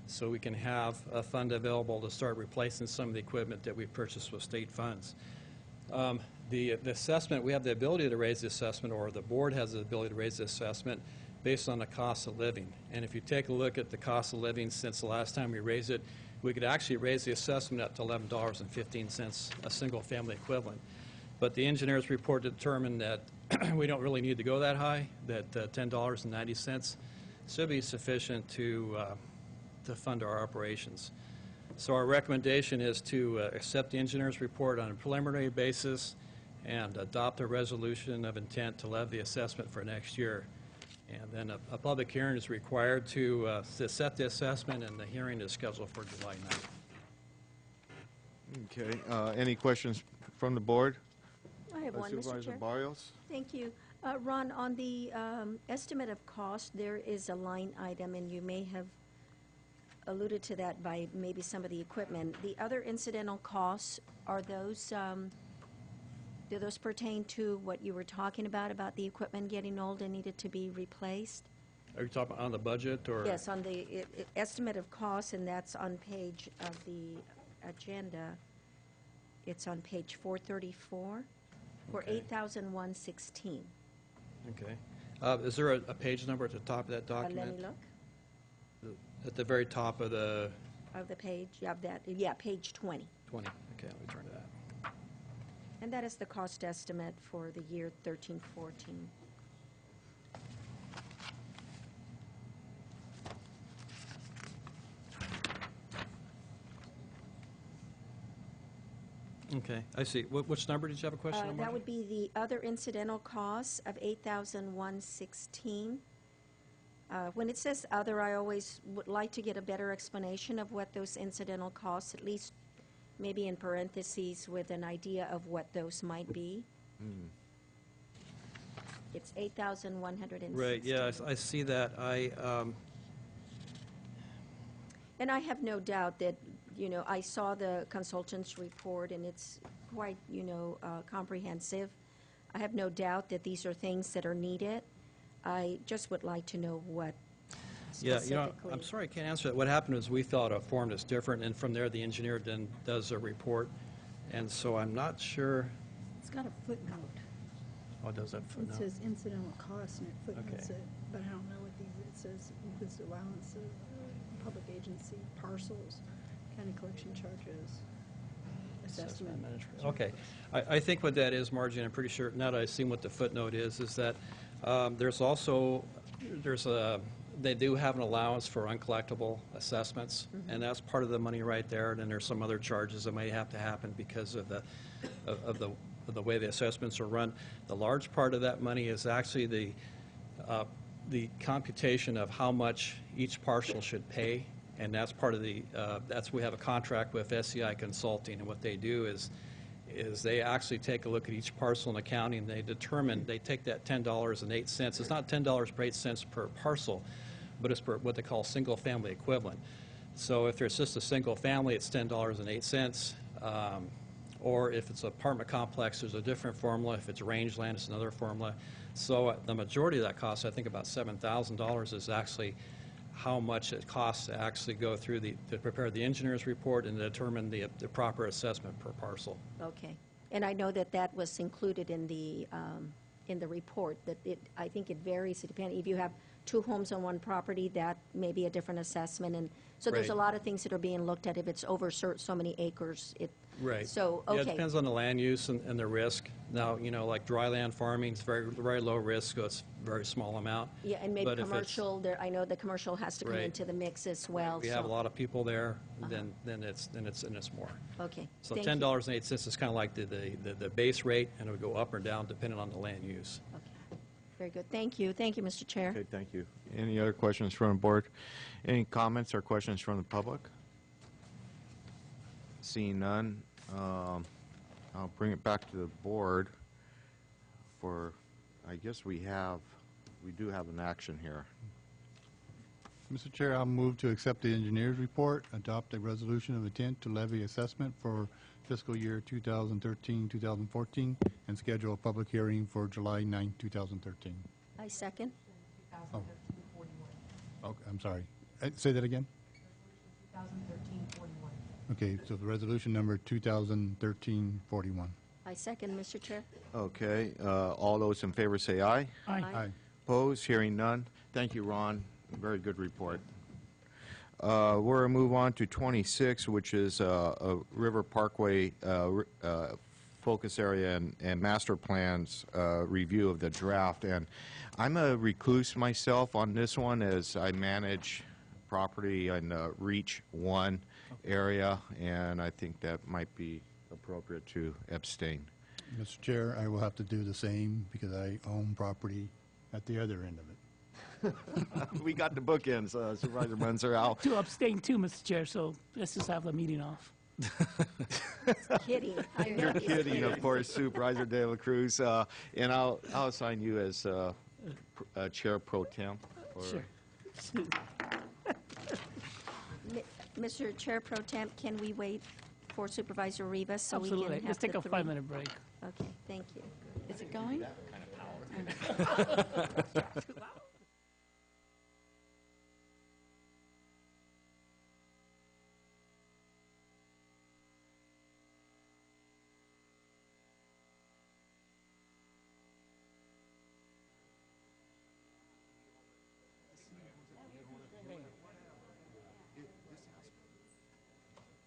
so we can have a fund available to start replacing some of the equipment that we purchased with state funds. The assessment, we have the ability to raise the assessment, or the board has the ability to raise the assessment based on the cost of living. And if you take a look at the cost of living since the last time we raised it, we could actually raise the assessment up to $11.15 a single family equivalent. But the engineer's report determined that we don't really need to go that high, that $10.90 should be sufficient to fund our operations. So our recommendation is to accept the engineer's report on a preliminary basis and adopt a resolution of intent to levy the assessment for next year. And then a public hearing is required to set the assessment, and the hearing is scheduled for July 9th. Okay. Any questions from the board? I have one, Mr. Supervisor Chair. Barrios? Thank you. Ron, on the estimate of cost, there is a line item, and you may have alluded to that by maybe some of the equipment. The other incidental costs, are those, do those pertain to what you were talking about the equipment getting old and needed to be replaced? Are you talking on the budget, or? Yes, on the estimate of costs, and that's on page of the agenda. It's on page 434 for Okay. $8,116. Okay. Is there a page number at the top of that document? Let me look. At the very top of the Of the page, you have that, yeah, page 20. 20. Okay, let me turn to that. And that is the cost estimate for the year 13-14. Okay, I see. Which number did you have a question on, That Margie? would be the other incidental costs of $8,116. When it says other, I always would like to get a better explanation of what those incidental costs, at least maybe in parentheses with an idea of what those might be. It's $8,116. Right, yeah, I see that. And I have no doubt that, I saw the consultant's report, and it's quite, comprehensive. I have no doubt that these are things that are needed. I just would like to know what Yeah, specifically. I'm sorry I can't answer that. What happened is we thought a form is different, and from there, the engineer then does a report. And so I'm not sure, It's got a footnote. oh, does that It footnote? says incidental costs and it footnotes Okay. it, but I don't know what these, it says includes allowance of public agency parcels, county collection charges, assessment. Okay. I think what that is, Margie, and I'm pretty sure, now that I've seen what the footnote is that there's also, they do have an allowance for uncollectible assessments, and that's part of the money right there, and then there's some other charges that may have to happen because of the way the assessments are run. The large part of that money is actually the computation of how much each parcel should pay, and that's part of we have a contract with SCI Consulting, and what they do is they actually take a look at each parcel in the county, and they take that $10.08. It's not $10 per 8 cents per parcel, but it's per what they call single-family equivalent. So if there's just a single family, it's $10.08. Or if it's an apartment complex, there's a different formula. If it's rangeland, it's another formula. So the majority of that cost, I think about $7,000, is actually how much it costs to actually go through to prepare the engineer's report and determine the proper assessment per parcel. Okay. And I know that was included in the report, that I think it varies, depending, if you have 2 homes on one property, that may be a different assessment, and so there's a Right. lot of things that are being looked at. If it's over so many acres, Right. So, Yeah, it okay. depends on the land use and the risk. Now, like dry land farming is very, very low risk, so it's a very small amount. Yeah, and maybe But if it's- commercial, I know the commercial has to come Right. into the mix as well. We have a so- lot of people there, then it's more. Okay. So Thank you. $10.08 is kind of like the base rate, and it would go up or down depending on the land use. Okay. Very good. Thank you. Thank you, Mr. Chair. Okay, thank you. Any other questions from the board? Any comments or questions from the public? Seeing none, I'll bring it back to the board for, I guess we do have an action here. Mr. Chair, I'll move to accept the engineer's report, adopt a resolution of intent to levy assessment for fiscal year 2013, 2014, and schedule a public hearing for July 9, 2013. I second. Oh, I'm sorry. Say that again? 2013-41. Okay, so the resolution number 2013-41. I second, Mr. Chair. Okay, all those in favor say aye. Aye. Opposed? Hearing none. Thank you, Ron. Very good report. We're going to move on to 26, which is a River Parkway focus area and master plans review of the draft. And I'm a recluse myself on this one, as I manage property in the Reach 1 area, and I think that might be appropriate to abstain. Mr. Chair, I will have to do the same because I own property at the other end of it. We got the bookends, Supervisor Munzer. I'll To abstain too, Mr. Chair, so let's just have the meeting off. Kidding. I know You're he's kidding, of course, Supervisor De La Cruz. And I'll assign you as Chair Pro Tem. Sure. Mr. Chair Pro Temp, can we wait for Supervisor Rivas so we can Absolutely. have Let's take the a 5-minute break. Okay, thank you. Is it going?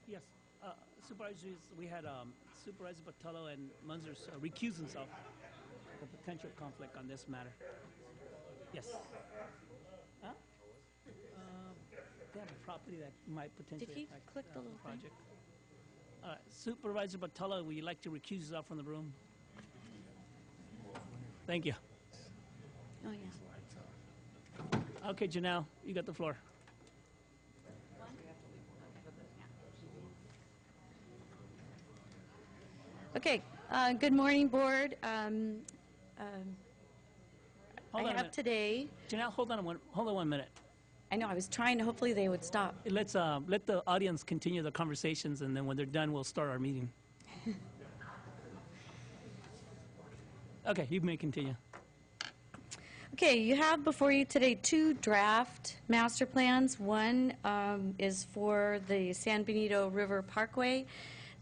Yes, Supervisors, we had Supervisor Botello and Munzer recuse himself for potential conflict on this matter. Yes. Huh? They have a property that might potentially Did he affect click the little thing? project. Supervisor Batalla, would you like to recuse yourself from the room? Thank you. Oh, yeah. Okay, Janelle, you got the floor. Okay, good morning, Board. Hold I on a have minute. today, Janelle, hold on 1 minute. I know, I was trying to, hopefully they would stop. Let's let the audience continue the conversations, and then when they're done, we'll start our meeting. Okay, you may continue. Okay, you have before you today 2 draft master plans. One is for the San Benito River Parkway.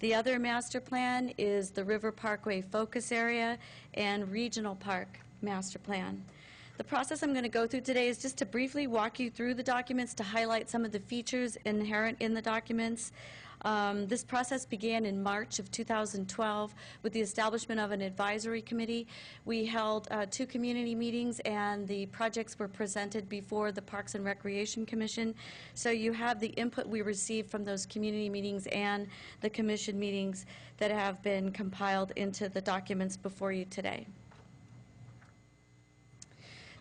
The other master plan is the River Parkway Focus Area and Regional Park Master Plan. The process I'm going to go through today is just to briefly walk you through the documents to highlight some of the features inherent in the documents. This process began in March of 2012 with the establishment of an advisory committee. We held 2 community meetings, and the projects were presented before the Parks and Recreation Commission. So you have the input we received from those community meetings and the commission meetings that have been compiled into the documents before you today.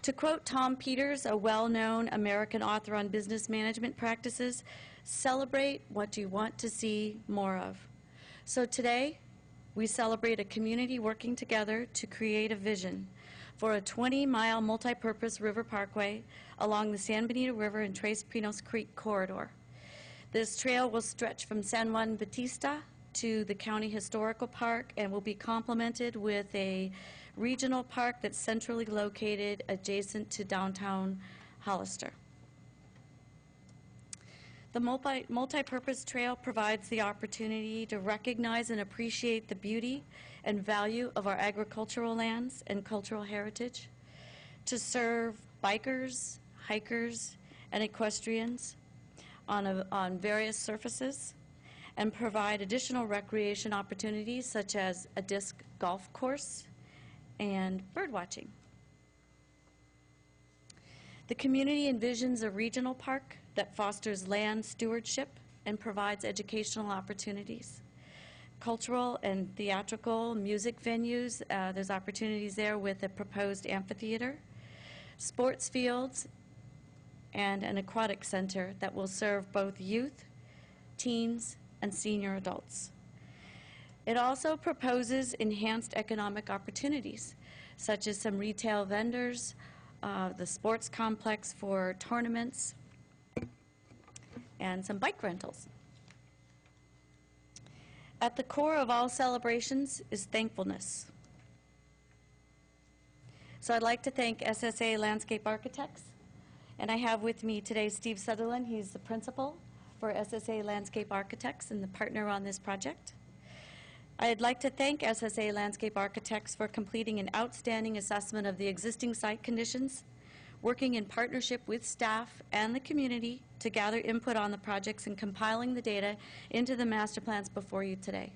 To quote Tom Peters, a well-known American author on business management practices, celebrate what you want to see more of. So today, we celebrate a community working together to create a vision for a 20-mile multi-purpose river parkway along the San Benito River and Tres Pinos Creek corridor. This trail will stretch from San Juan Bautista to the County Historical Park and will be complemented with a regional park that's centrally located adjacent to downtown Hollister. The multi-purpose trail provides the opportunity to recognize and appreciate the beauty and value of our agricultural lands and cultural heritage, to serve bikers, hikers, and equestrians on various surfaces, and provide additional recreation opportunities such as a disc golf course and bird watching. The community envisions a regional park that fosters land stewardship and provides educational opportunities. Cultural and theatrical music venues, there's opportunities there with a proposed amphitheater, sports fields, and an aquatic center that will serve both youth, teens, and senior adults. It also proposes enhanced economic opportunities, such as some retail vendors, the sports complex for tournaments, and some bike rentals. At the core of all celebrations is thankfulness. So I'd like to thank SSA Landscape Architects, and I have with me today Steve Sutherland. He's the principal for SSA Landscape Architects and the partner on this project. I'd like to thank SSA Landscape Architects for completing an outstanding assessment of the existing site conditions, working in partnership with staff and the community to gather input on the projects and compiling the data into the master plans before you today.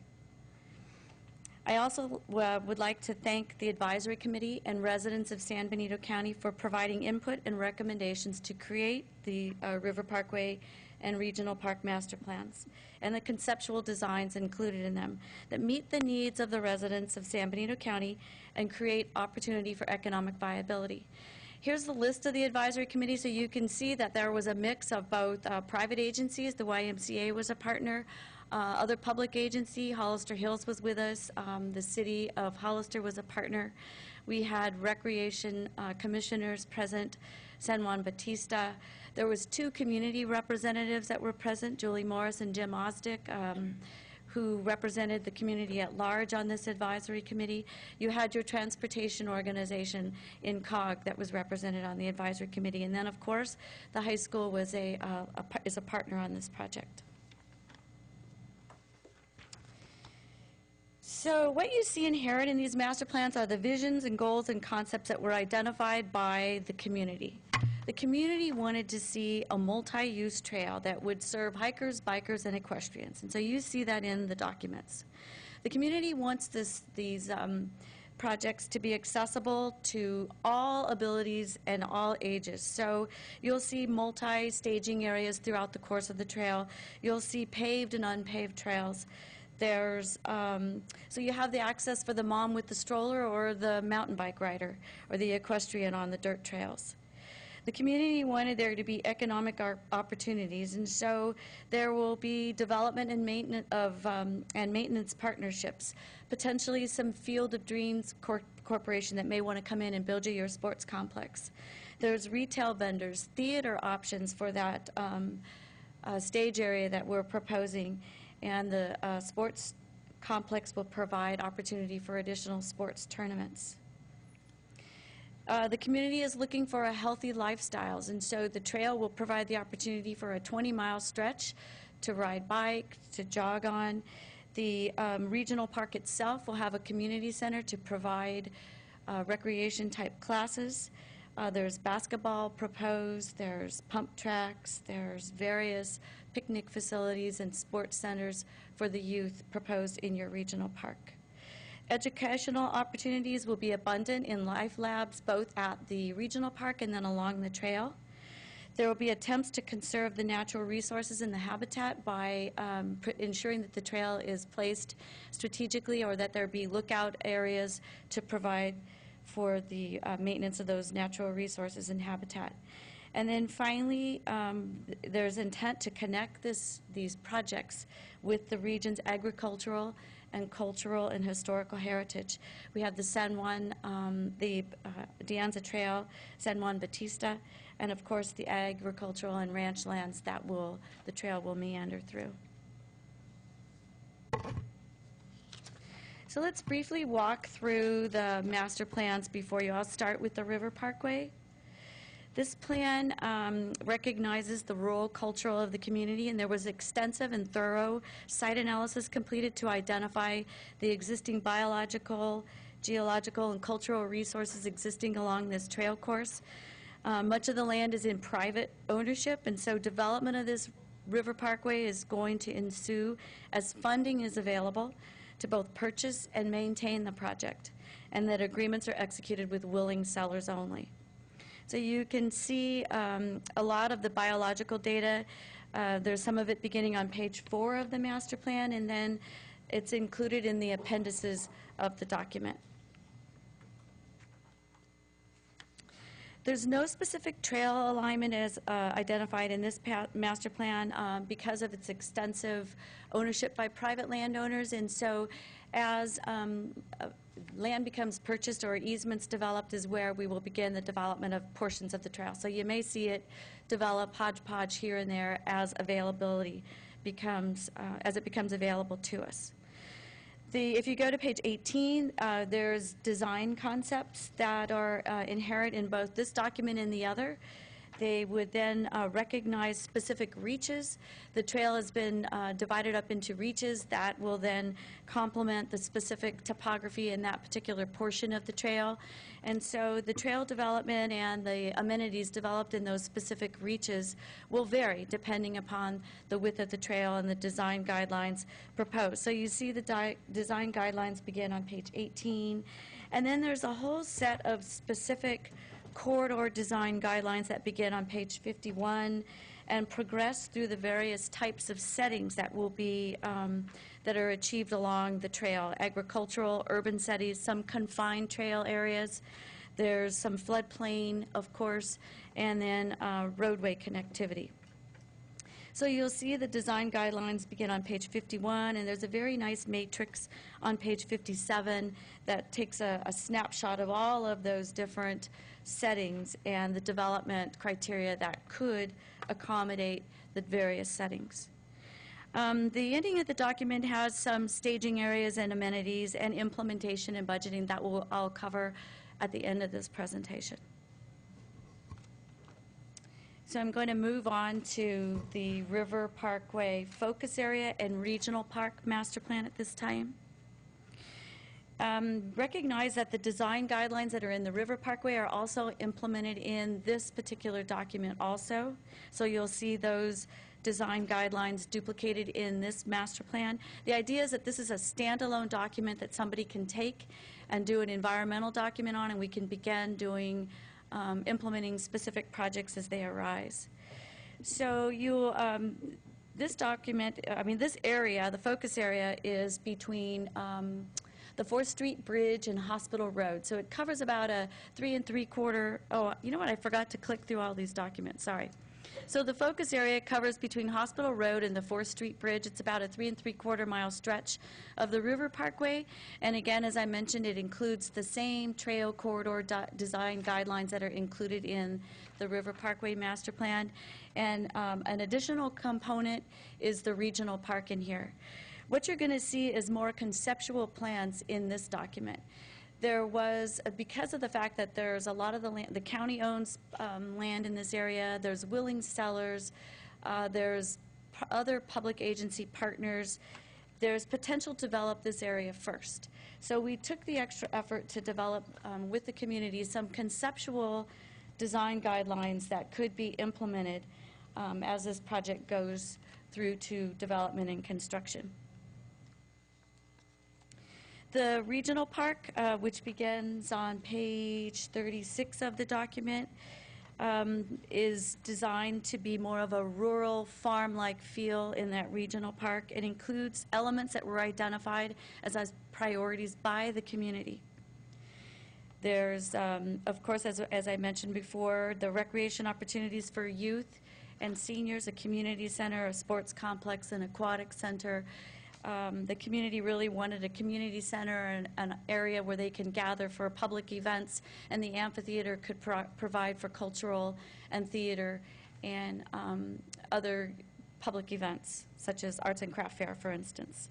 I also would like to thank the advisory committee and residents of San Benito County for providing input and recommendations to create the River Parkway and Regional Park master plans and the conceptual designs included in them that meet the needs of the residents of San Benito County and create opportunity for economic viability. Here's the list of the advisory committee so you can see that there was a mix of both private agencies, the YMCA was a partner, other public agency, Hollister Hills was with us, the city of Hollister was a partner. We had recreation commissioners present, San Juan Bautista. There was 2 community representatives that were present, Julie Morris and Jim Osdick, who represented the community at large on this advisory committee. You had your transportation organization in COG that was represented on the advisory committee. And then, of course, the high school was is a partner on this project. So what you see inherent in these master plans are the visions and goals and concepts that were identified by the community. The community wanted to see a multi-use trail that would serve hikers, bikers, and equestrians. And so you see that in the documents. The community wants these projects to be accessible to all abilities and all ages. So you'll see multi-staging areas throughout the course of the trail. You'll see paved and unpaved trails. There's, so you have the access for the mom with the stroller or the mountain bike rider or the equestrian on the dirt trails. The community wanted there to be economic opportunities, and so there will be development and maintenance partnerships, potentially some Field of Dreams corporation that may want to come in and build you your sports complex. There's retail vendors, theater options for that stage area that we're proposing, and the sports complex will provide opportunity for additional sports tournaments. The community is looking for a healthy lifestyles, and so the trail will provide the opportunity for a 20-mile stretch to ride bike, to jog on. The regional park itself will have a community center to provide recreation-type classes. There's basketball proposed, there's pump tracks, there's various picnic facilities and sports centers for the youth proposed in your regional park. Educational opportunities will be abundant in life labs both at the regional park and then along the trail. There will be attempts to conserve the natural resources and the habitat by ensuring that the trail is placed strategically, or that there be lookout areas to provide for the maintenance of those natural resources and habitat. And then finally, there's intent to connect these projects with the region's agricultural and cultural and historical heritage. We have the San Juan, the De Trail, San Juan Batista, and of course the agricultural and ranch lands that the trail will meander through. So let's briefly walk through the master plans before you. I'll start with the River Parkway. This plan recognizes the rural cultural of the community, and there was extensive and thorough site analysis completed to identify the existing biological, geological, and cultural resources existing along this trail course. Much of the land is in private ownership, and so development of this River Parkway is going to ensue as funding is available to both purchase and maintain the project, and that agreements are executed with willing sellers only. So you can see a lot of the biological data. There's some of it beginning on page 4 of the master plan, and then it's included in the appendices of the document. There's no specific trail alignment as identified in this master plan because of its extensive ownership by private landowners, and so as land becomes purchased or easements developed is where we will begin the development of portions of the trail. So you may see it develop hodgepodge here and there as availability becomes, as it becomes available to us. If you go to page 18, there's design concepts that are inherent in both this document and the other. They would then recognize specific reaches. The trail has been divided up into reaches that will then complement the specific topography in that particular portion of the trail. And so the trail development and the amenities developed in those specific reaches will vary depending upon the width of the trail and the design guidelines proposed. So you see the design guidelines begin on page 18. And then there's a whole set of specific corridor design guidelines that begin on page 51 and progress through the various types of settings that will be that are achieved along the trail: agricultural, urban settings, some confined trail areas. There's some floodplain, of course, and then roadway connectivity. So you'll see the design guidelines begin on page 51, and there's a very nice matrix on page 57 that takes a snapshot of all of those different settings and the development criteria that could accommodate the various settings. The ending of the document has some staging areas and amenities and implementation and budgeting that I'll cover at the end of this presentation. So I'm going to move on to the River Parkway Focus Area and Regional Park Master Plan at this time. Recognize that the design guidelines that are in the River Parkway are also implemented in this particular document also. So you'll see those design guidelines duplicated in this master plan. The idea is that this is a standalone document that somebody can take and do an environmental document on, and we can begin doing implementing specific projects as they arise. So This document, this area, the focus area, is between the 4th Street Bridge and Hospital Road. So it covers about a 3 3/4, oh, you know what, I forgot to click through all these documents, sorry. So the focus area covers between Hospital Road and the 4th Street Bridge. It's about a 3 3/4 mile stretch of the River Parkway. And again, as I mentioned, it includes the same trail corridor design guidelines that are included in the River Parkway Master Plan. And an additional component is the regional park in here. What you're going to see is more conceptual plans in this document. There was, because of the fact that there's a lot of the land, the county owns land in this area, there's willing sellers, there's other public agency partners, there's potential to develop this area first. So we took the extra effort to develop with the community some conceptual design guidelines that could be implemented as this project goes through to development and construction. The regional park, which begins on page 36 of the document, is designed to be more of a rural farm-like feel in that regional park. It includes elements that were identified as priorities by the community. There's, of course, as I mentioned before, the recreation opportunities for youth and seniors, a community center, a sports complex, an aquatic center. The community really wanted a community center and an area where they can gather for public events, and the amphitheater could provide for cultural and theater and other public events, such as arts and craft fair, for instance.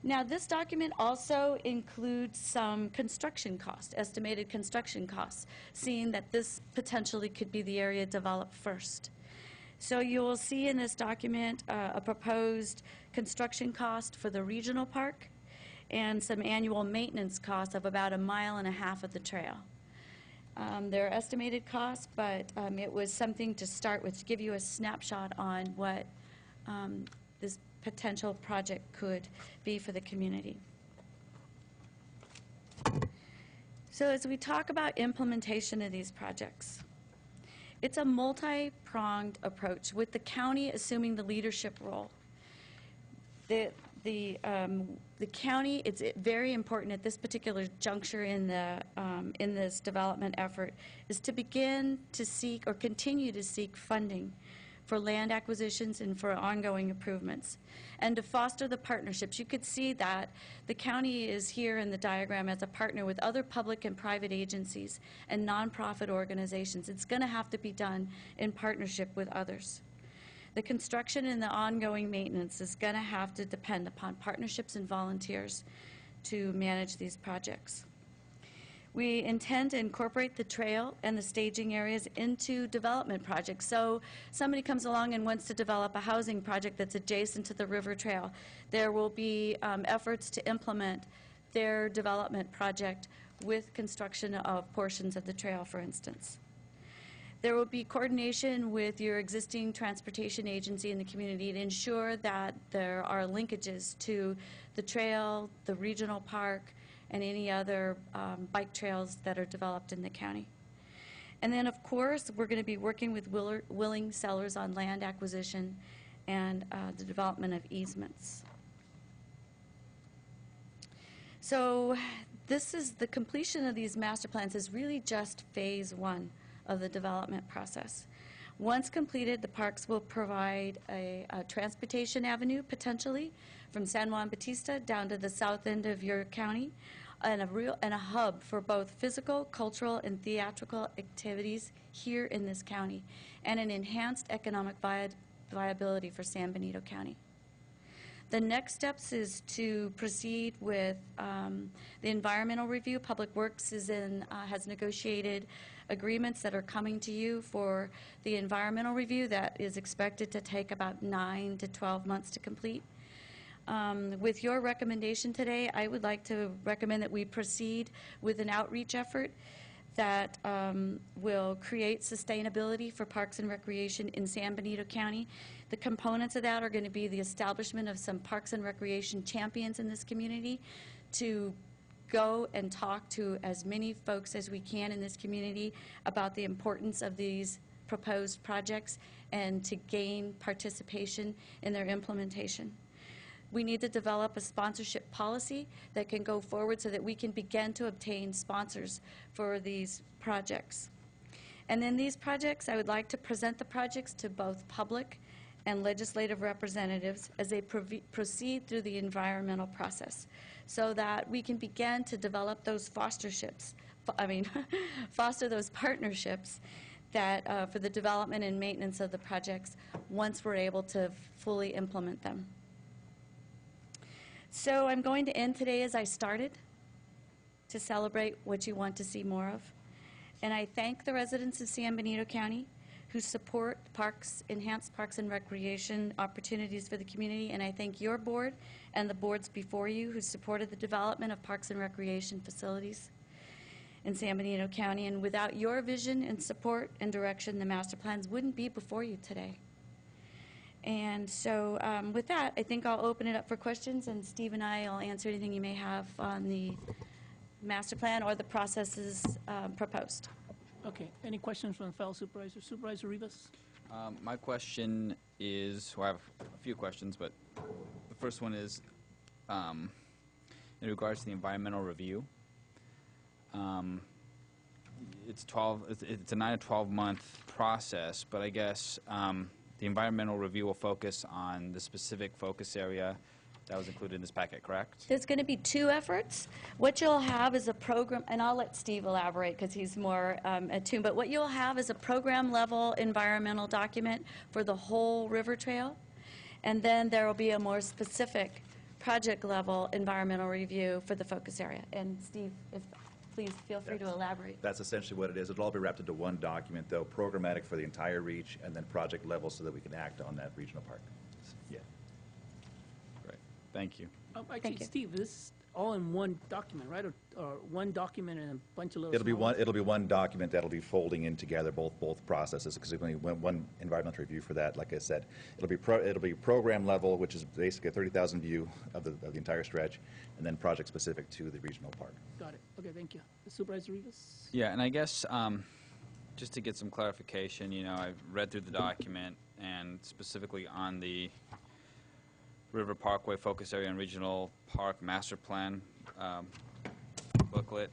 Now, this document also includes some construction costs, estimated construction costs, seeing that this potentially could be the area developed first. So you will see in this document a proposed construction cost for the regional park and some annual maintenance costs of about 1.5 miles of the trail. They're estimated costs, but it was something to start with to give you a snapshot on what this potential project could be for the community. So as we talk about implementation of these projects, it's a multi-pronged approach with the county assuming the leadership role. The county, it's very important at this particular juncture in this development effort, is to begin to seek or continue to seek funding for land acquisitions and for ongoing improvements, and to foster the partnerships. You could see that the county is here in the diagram as a partner with other public and private agencies and nonprofit organizations. It's going to have to be done in partnership with others. The construction and the ongoing maintenance is going to have to depend upon partnerships and volunteers to manage these projects. We intend to incorporate the trail and the staging areas into development projects. So somebody comes along and wants to develop a housing project that's adjacent to the river trail. There will be efforts to implement their development project with construction of portions of the trail, for instance. There will be coordination with your existing transportation agency in the community to ensure that there are linkages to the trail, the regional park, and any other bike trails that are developed in the county. And then, of course, we're going to be working with willing sellers on land acquisition and the development of easements. So this is the completion of these master plans is really just phase 1 of the development process. Once completed, the parks will provide a transportation avenue, potentially, from San Juan Bautista down to the south end of your county, and a hub for both physical, cultural, and theatrical activities here in this county, and an enhanced economic viability for San Benito County. The next steps is to proceed with the environmental review. Public Works has negotiated agreements that are coming to you for the environmental review that is expected to take about 9 to 12 months to complete. With your recommendation today, I would like to recommend that we proceed with an outreach effort that will create sustainability for parks and recreation in San Benito County. The components of that are going to be the establishment of some parks and recreation champions in this community to go and talk to as many folks as we can in this community about the importance of these proposed projects and to gain participation in their implementation. We need to develop a sponsorship policy that can go forward so that we can begin to obtain sponsors for these projects. And then these projects, I would like to present the projects to both public and legislative representatives as they proceed through the environmental process so that we can begin to develop those foster those partnerships that for the development and maintenance of the projects once we're able to fully implement them. So I'm going to end today as I started, to celebrate what you want to see more of. And I thank the residents of San Benito County who support enhanced parks and recreation opportunities for the community. And I thank your board and the boards before you who supported the development of parks and recreation facilities in San Benito County. And without your vision and support and direction, the master plans wouldn't be before you today. And so with that, I think I'll open it up for questions, and Steve and I will answer anything you may have on the master plan or the processes proposed. Okay. Any questions from fellow supervisors? Supervisor Rivas? My question is, well, I have a few questions, but the first one is in regards to the environmental review. It's a 9 to 12-month process, but I guess the environmental review will focus on the specific focus area that was included in this packet, correct? There's going to be two efforts. What you'll have is a program, and I'll let Steve elaborate because he's more attuned, but what you'll have is a program-level environmental document for the whole river trail, and then there will be a more specific project-level environmental review for the focus area. And Steve, please feel free to elaborate. That's essentially what it is. It'll all be wrapped into one document, though, programmatic for the entire reach, and then project level so that we can act on that regional park. Yeah. Great. Thank you. Actually, Thank you. Steve, this is all in one document, right? Or one document and a bunch of little It'll be small one. ones? It'll be one document that'll be folding in together both processes, because there's only one environmental review for that. Like I said, it'll be program level, which is basically a 30,000 view of the entire stretch, and then project specific to the regional park. Got it. Okay, thank you. Supervisor Rivas? Yeah, and I guess just to get some clarification, you know, I've read through the document, and specifically on the River Parkway Focus Area and Regional Park Master Plan booklet,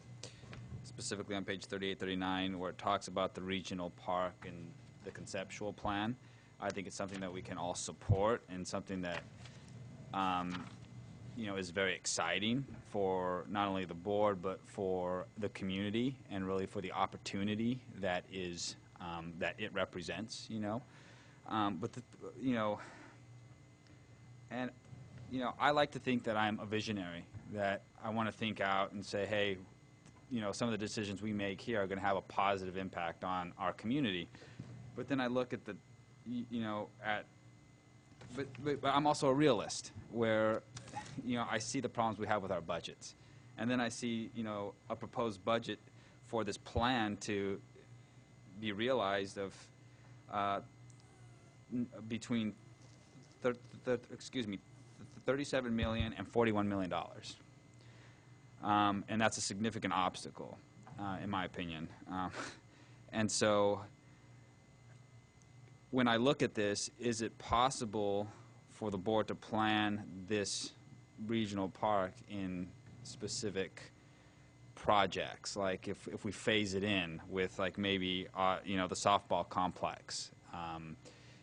specifically on page 38, 39, where it talks about the regional park and the conceptual plan. I think it's something that we can all support, and something that you know, is very exciting for not only the board but for the community, and really for the opportunity that is that it represents. You know, but you know. And, you know, I like to think that I'm a visionary, that I want to think out and say, hey, you know, some of the decisions we make here are going to have a positive impact on our community. But then I look at the, you know, but I'm also a realist, where, you know, I see the problems we have with our budgets. And then I see, you know, a proposed budget for this plan to be realized of between 37 million and $41 million. And that's a significant obstacle, in my opinion. And so when I look at this, is it possible for the board to plan this regional park in specific projects? Like if we phase it in with like maybe, you know, the softball complex.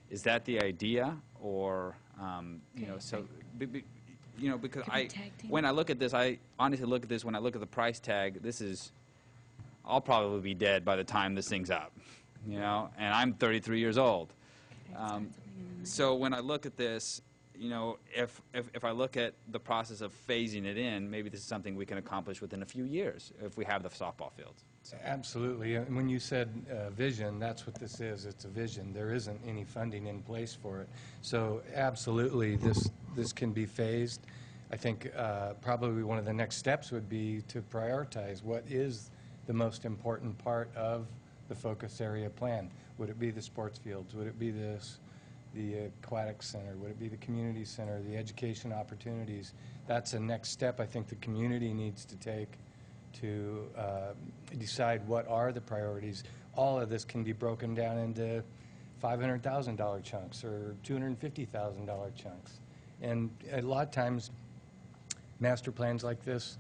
Is that the idea, or you know? So, you know, because when I look at this, I honestly look at this. When I look at the price tag, I'll probably be dead by the time this thing's up, you know. And I'm 33 years old. So when I look at this, you know, if I look at the process of phasing it in, maybe this is something we can accomplish within a few years if we have the softball fields. So. Absolutely. And when you said vision, that's what this is. It's a vision. There isn't any funding in place for it. So absolutely, this can be phased. I think probably one of the next steps would be to prioritize what is the most important part of the focus area plan. Would it be the sports fields? Would it be the aquatic center? Would it be the community center, the education opportunities? That's a next step I think the community needs to take to decide what are the priorities. All of this can be broken down into $500,000 chunks or $250,000 chunks. And a lot of times, master plans like this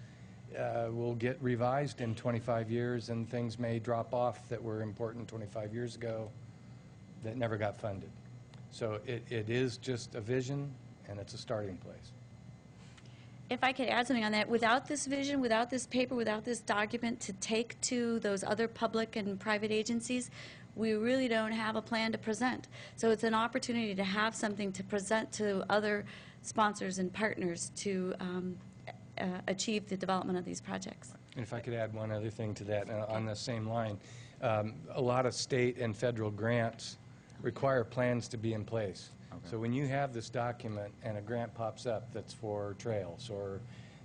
will get revised in 25 years, and things may drop off that were important 25 years ago that never got funded. So it is just a vision, and it's a starting place. If I could add something on that, without this vision, without this paper, without this document to take to those other public and private agencies, we really don't have a plan to present. So it's an opportunity to have something to present to other sponsors and partners to achieve the development of these projects. And if I could add one other thing to that, on the same line, a lot of state and federal grants require plans to be in place. Okay. So when you have this document and a grant pops up that's for trails or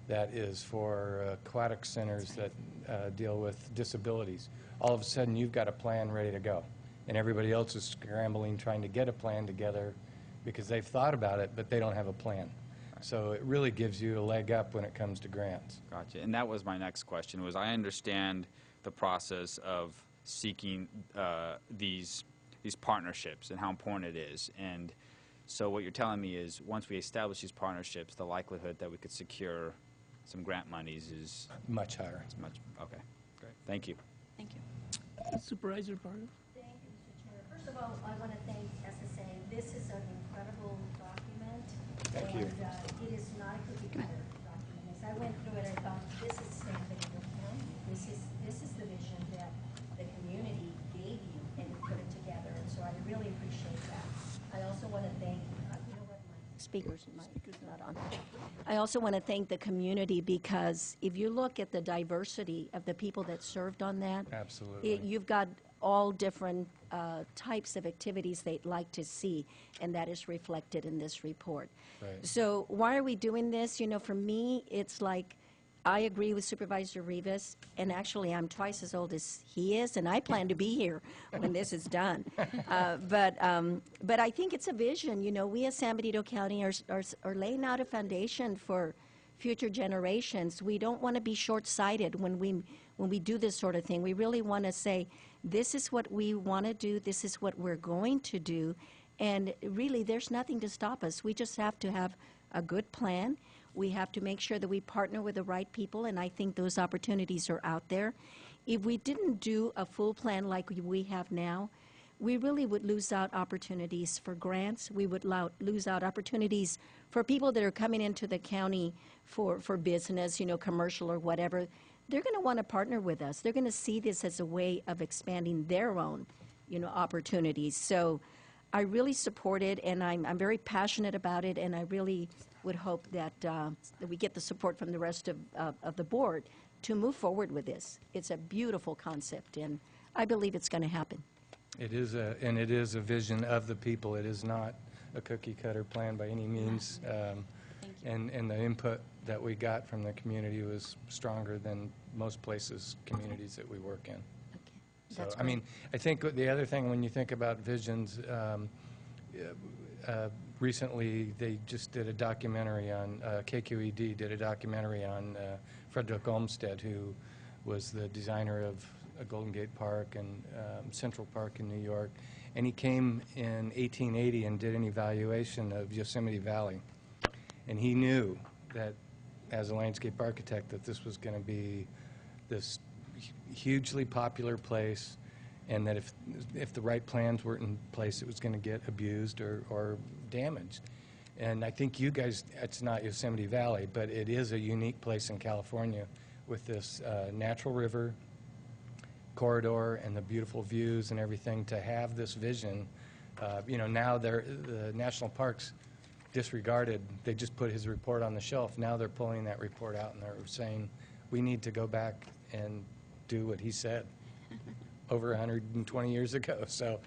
that is for aquatic centers that deal with disabilities, all of a sudden you've got a plan ready to go. And everybody else is scrambling trying to get a plan together because they've thought about it, but they don't have a plan. So it really gives you a leg up when it comes to grants. Gotcha. And that was my next question, was I understand the process of seeking these partnerships and how important it is. And so what you're telling me is once we establish these partnerships, the likelihood that we could secure some grant monies is much higher. It's much, okay, great. Thank you. Thank you. Supervisor Pardo? Thank you, Mr. Chair. First of all, I want to thank SSA. This is an incredible document. Thank you. And it is not a cookie cutter document. As I went through it, I thought, this is San Benito County. This is the vision that the community gave you and you put it together. And so I really appreciate that. I also want to thank, you know what, my speaker's not on. I also want to thank the community because if you look at the diversity of the people that served on that, Absolutely. you've got all different types of activities they'd like to see, and that is reflected in this report. Right. So why are we doing this? You know, for me, it's like, I agree with Supervisor Rivas, and actually I'm twice as old as he is, and I plan to be here when this is done. But I think it's a vision. You know, we as San Benito County are laying out a foundation for future generations. We don't want to be short-sighted when we do this sort of thing. We really want to say, this is what we want to do, this is what we're going to do, and really there's nothing to stop us. We just have to have a good plan. We have to make sure that we partner with the right people, and I think those opportunities are out there. If we didn't do a full plan like we have now, we really would lose out opportunities for grants. We would lose out opportunities for people that are coming into the county for business, you know, commercial or whatever. They're going to want to partner with us. They're going to see this as a way of expanding their own, you know, opportunities. So I really support it, and I'm very passionate about it, and I really would hope that we get the support from the rest of the board to move forward with this. It's a beautiful concept, and I believe it's going to happen. It is a vision of the people. It is not a cookie-cutter plan by any means. And the input that we got from the community was stronger than most places, communities that we work in. So, That's I mean, I think the other thing when you think about visions, recently they just did a documentary on, KQED did a documentary on Frederick Olmsted, who was the designer of Golden Gate Park and Central Park in New York. And he came in 1880 and did an evaluation of Yosemite Valley. And he knew that, as a landscape architect, that this was going to be this hugely popular place, and that if the right plans weren't in place, it was going to get abused or damaged. And I think you guys, it's not Yosemite Valley, but it is a unique place in California with this natural river corridor and the beautiful views and everything. To have this vision, you know, now the national parks disregarded, they just put his report on the shelf. Now they're pulling that report out and they're saying, we need to go back and do what he said over 120 years ago. So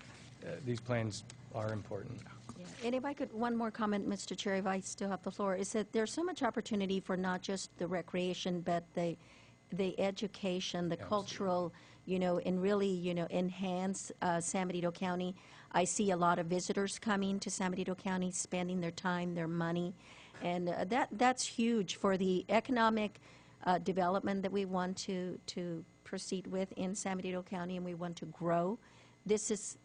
these plans are important. Yeah. And if I could, one more comment, Mr. Chair, if I still have the floor, is that there's so much opportunity for not just the recreation, but the education, the cultural, you know, and really, you know, enhance San Benito County. I see a lot of visitors coming to San Benito County, spending their time, their money, and that's huge for the economic development that we want to proceed with in San Benito County, and we want to grow, this is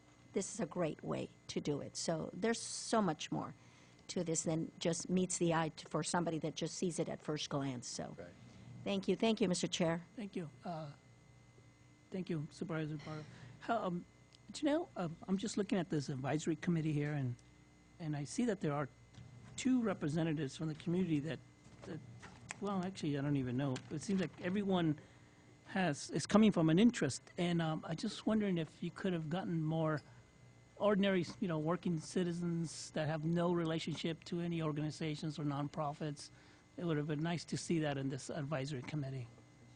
a great way to do it. So there's so much more to this than just meets the eye for somebody that just sees it at first glance. So, Right. thank you, Mr. Chair. Thank you. Thank you, Supervisor Barrow. Janelle, I'm just looking at this advisory committee here, and I see that there are 2 representatives from the community that well, actually, I don't even know. It seems like everyone is coming from an interest, and I just wondering if you could have gotten more ordinary, working citizens that have no relationship to any organizations or nonprofits. It would have been nice to see that in this advisory committee.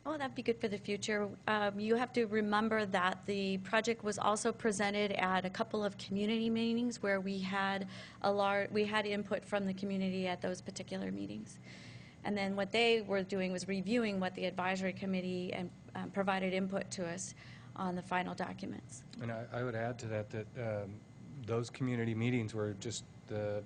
Oh, that'd be good for the future. You have to remember that the project was also presented at a couple of community meetings where we had input from the community at those particular meetings. And then what they were doing was reviewing what the advisory committee and provided input to us on the final documents. And I would add to that those community meetings where just the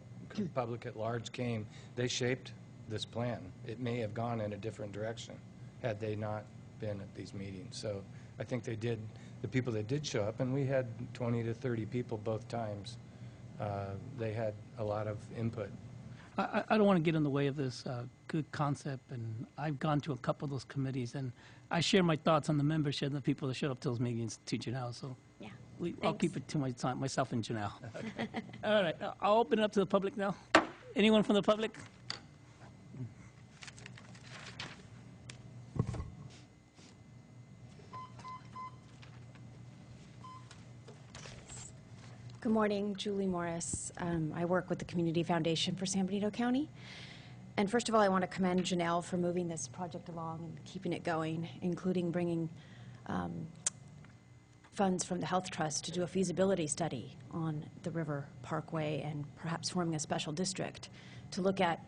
public at large came, they shaped this plan. It may have gone in a different direction had they not been at these meetings. So I think they did, the people that did show up, and we had 20 to 30 people both times, they had a lot of input. I don't want to get in the way of this good concept, and I've gone to a couple of those committees, and I share my thoughts on the membership and the people that showed up to those meetings to Janelle, so Yeah. I'll keep it to myself and Janelle. All right, I'll open it up to the public now. Anyone from the public? Good morning, Julie Morris. I work with the Community Foundation for San Benito County. And first of all, I want to commend Janelle for moving this project along and keeping it going, including bringing funds from the Health Trust to do a feasibility study on the River Parkway and perhaps forming a special district to look at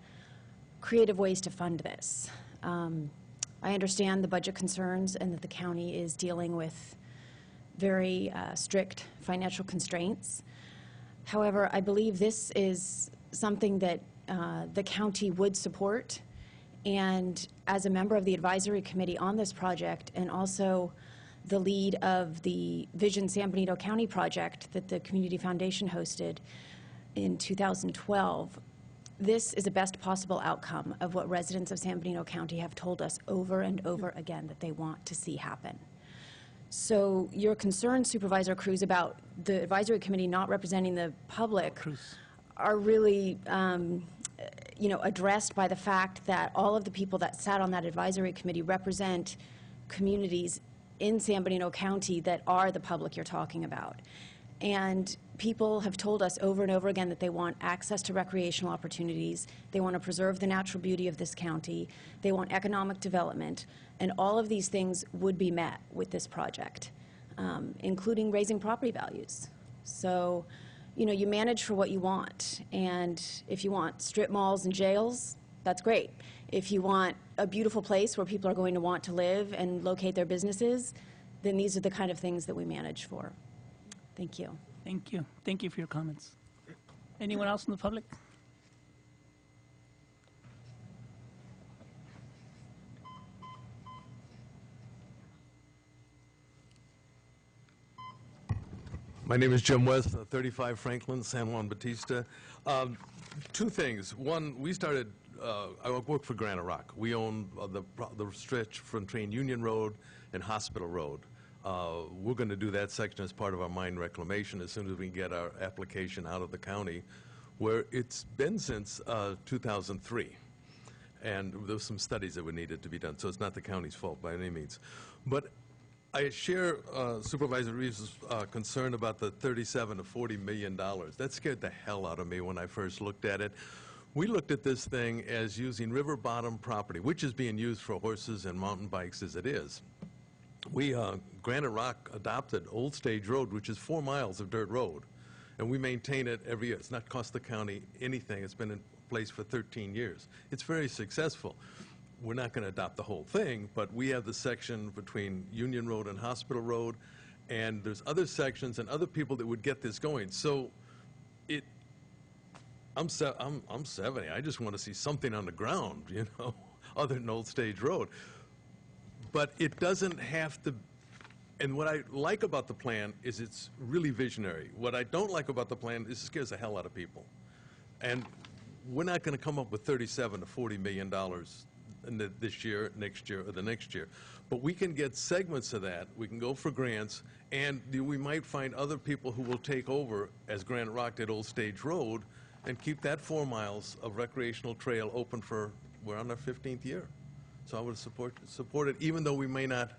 creative ways to fund this. I understand the budget concerns and that the county is dealing with very strict financial constraints. However, I believe this is something that the county would support. And as a member of the advisory committee on this project and also the lead of the Vision San Benito County project that the Community Foundation hosted in 2012, this is the best possible outcome of what residents of San Benito County have told us over and over again that they want to see happen. So your concern, Supervisor Cruz, about the advisory committee not representing the public are really, addressed by the fact that all of the people that sat on that advisory committee represent communities in San Benito County that are the public you're talking about. And people have told us over and over again that they want access to recreational opportunities, they want to preserve the natural beauty of this county, they want economic development, and all of these things would be met with this project, including raising property values. So, you manage for what you want, and if you want strip malls and jails, that's great. If you want a beautiful place where people are going to want to live and locate their businesses, then these are the kind of things that we manage for. Thank you. Thank you. Thank you for your comments. Anyone else in the public? My name is Jim West, 35 Franklin, San Juan Bautista. 2 things. One, we started, I work for Granite Rock. We own the stretch from Train Union Road and Hospital Road. We're going to do that section as part of our mine reclamation as soon as we can get our application out of the county, where it's been since 2003. And there were some studies that were needed to be done, so it's not the county's fault by any means. But I share Supervisor Reeves' concern about the $37 to $40 million. That scared the hell out of me when I first looked at it. We looked at this thing as using river bottom property, which is being used for horses and mountain bikes as it is. We, Granite Rock adopted Old Stage Road, which is 4 miles of dirt road, and we maintain it every year. It's not cost the county anything. It's been in place for 13 years. It's very successful. We're not going to adopt the whole thing, but we have the section between Union Road and Hospital Road, and there's other sections and other people that would get this going. So I'm 70. I just want to see something on the ground, other than Old Stage Road. but it doesn't have to, and what I like about the plan is it's really visionary. What I don't like about the plan is it scares the hell out of people. And we're not going to come up with 37 to 40 million dollars this year, next year, or the next year. But we can get segments of that. We can go for grants, and we might find other people who will take over, as Granite Rock did Old Stage Road, and keep that 4 miles of recreational trail open for, we're on our 15th year. So I would support it, even though we may not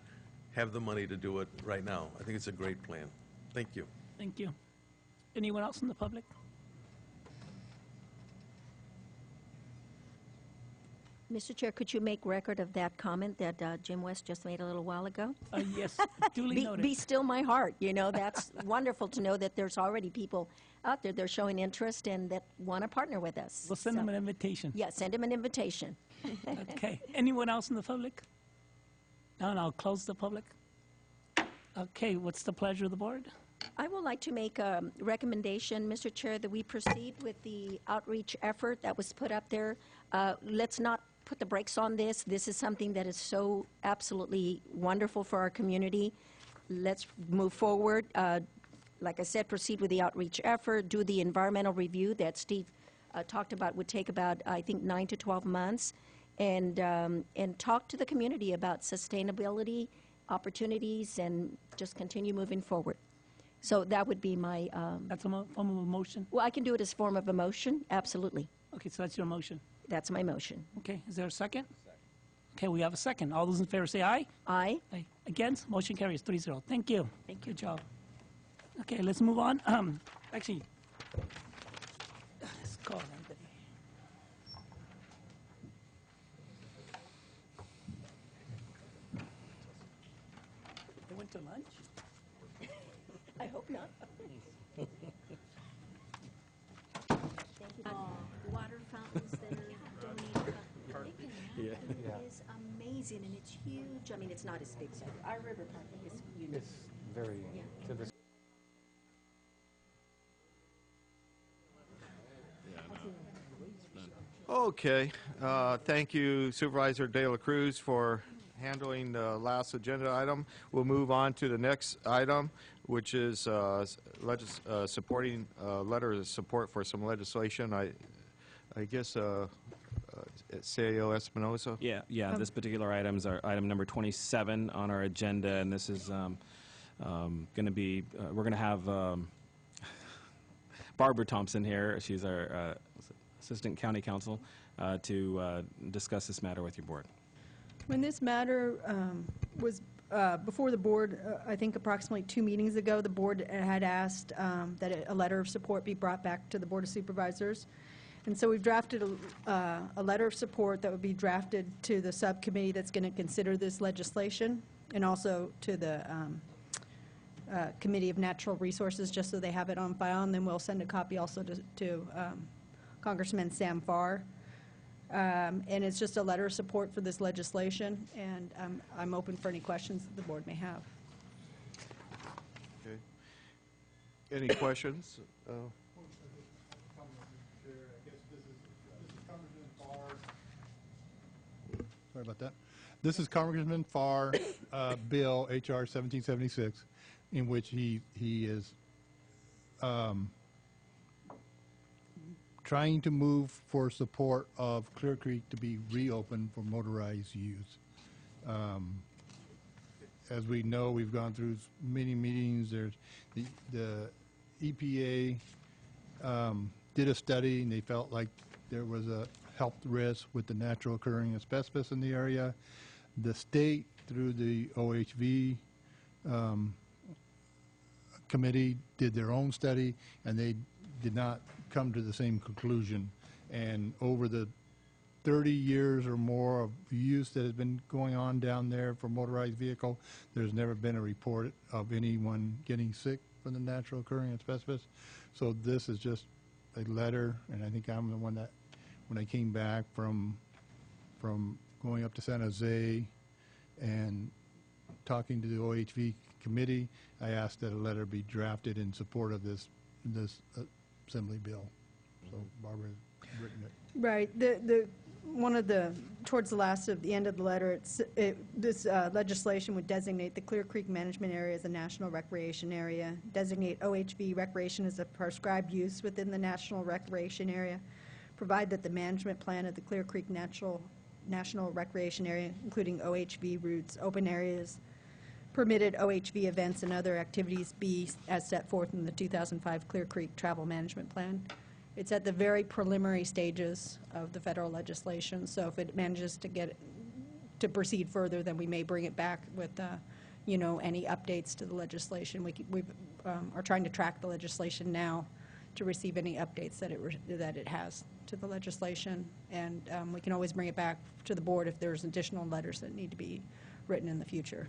have the money to do it right now. I think it's a great plan. Thank you. Thank you. Anyone else in the public? Mr. Chair, could you make record of that comment that Jim West just made a little while ago? Yes, duly noted. Be still my heart. You know, that's wonderful to know that there's already people out there that are showing interest and that want to partner with us. We'll send them an invitation. Yeah, send them an invitation. Okay. Anyone else in the public? No, and I'll close the public. Okay, what's the pleasure of the board? I would like to make a recommendation, Mr. Chair, that we proceed with the outreach effort that was put up there. Let's not put the brakes on this. This is something that is so absolutely wonderful for our community. Let's move forward. Like I said, proceed with the outreach effort, do the environmental review that Steve talked about would take about, I think, 9 to 12 months, and talk to the community about sustainability, opportunities, and just continue moving forward. So that would be my... That's a form of a motion? Well, I can do it as form of a motion, absolutely. Okay, so that's your motion? That's my motion. Okay, is there a second? Okay, we have a second. All those in favor say aye. Aye. Aye. Against? Motion carries 3-0. Thank you. Good job. Okay, let's move on. Actually, let's call Anthony. They went to lunch? I hope not. Water fountains that are donated. It is amazing, and it's huge. I mean, it's not as big, so our river park is unique. It's very, to the Okay, thank you Supervisor De La Cruz for handling the last agenda item. We'll move on to the next item, which is supporting letter of support for some legislation. I guess CAO Espinosa. Yeah. This particular item is our item number 27 on our agenda, and this is going to be. We're going to have Barbara Thompson here. She's our Assistant County Counsel to discuss this matter with your board. When this matter was before the board, I think approximately 2 meetings ago, the board had asked that a letter of support be brought back to the Board of Supervisors. And so we've drafted a letter of support that would be drafted to the subcommittee that's going to consider this legislation, and also to the Committee of Natural Resources, just so they have it on file. And then we'll send a copy also to Congressman Sam Farr. And it's just a letter of support for this legislation, and I'm open for any questions that the board may have. Okay. Any questions? Sorry about that. This is Congressman Farr, Bill H.R. 1776, in which he is trying to move for support of Clear Creek to be reopened for motorized use. As we know, we've gone through many meetings. There's the EPA did a study, and they felt like there was a health risk with the natural occurring asbestos in the area. The state, through the OHV committee, did their own study, and they did not come to the same conclusion. And over the 30 years or more of use that has been going on down there for motorized vehicle, there's never been a report of anyone getting sick from the natural occurring asbestos. So this is just a letter, and I think I'm the one that, when I came back from going up to San Jose and talking to the OHV committee, I asked that a letter be drafted in support of this Assembly bill. So Barbara has written it. Right. The one of the, towards the end of the letter, this legislation would designate the Clear Creek Management Area as a national recreation area, designate OHV recreation as a prescribed use within the national recreation area, provide that the management plan of the Clear Creek National Recreation Area, including OHV routes, open areas, permitted OHV events and other activities be as set forth in the 2005 Clear Creek Travel Management Plan. It's at the very preliminary stages of the federal legislation, so if it manages to proceed further, then we may bring it back with, any updates to the legislation. We are trying to track the legislation now to receive any updates that it has to the legislation, and we can always bring it back to the board if there's additional letters that need to be written in the future.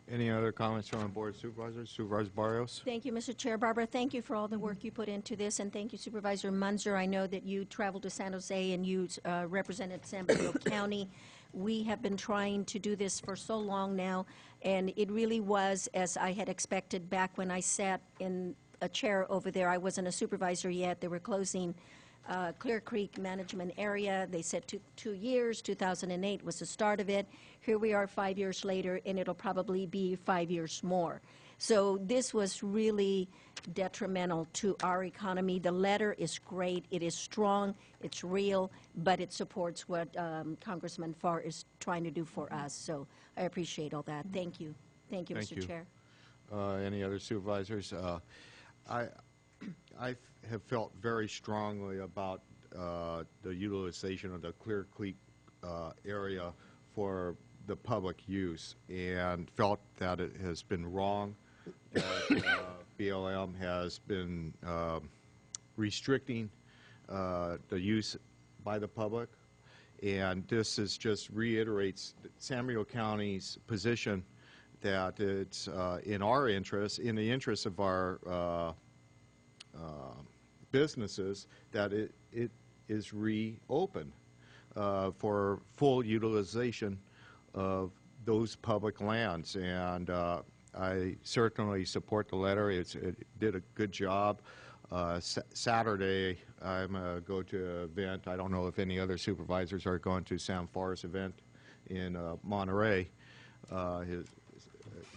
Any other comments from the Board of Supervisors? Supervisor Barrios? Thank you, Mr. Chair. Barbara, thank you for all the work you put into this, and thank you, Supervisor Munzer. I know that you traveled to San Jose and you represented San Bernardino County. We have been trying to do this for so long now, and it really was, as I had expected back when I sat in a chair over there. I wasn't a supervisor yet. They were closing Clear Creek Management Area. They said 2 years. 2008 was the start of it. Here we are 5 years later, and it'll probably be 5 years more. So this was really detrimental to our economy. The letter is great. It is strong. It's real, but it supports what Congressman Farr is trying to do for us. So I appreciate all that. Thank you. Thank you, Mr. Chair. Any other supervisors? I have felt very strongly about the utilization of the Clear Creek area for the public use, and felt that it has been wrong, that BLM has been restricting the use by the public, and this just reiterates San Bernardino County's position that it's in our interest, in the interest of our businesses, that it is reopened for full utilization of those public lands. And I certainly support the letter. It did a good job. Saturday, I'm going to go to an event. I don't know if any other supervisors are going to Sam Farr's event in Monterey.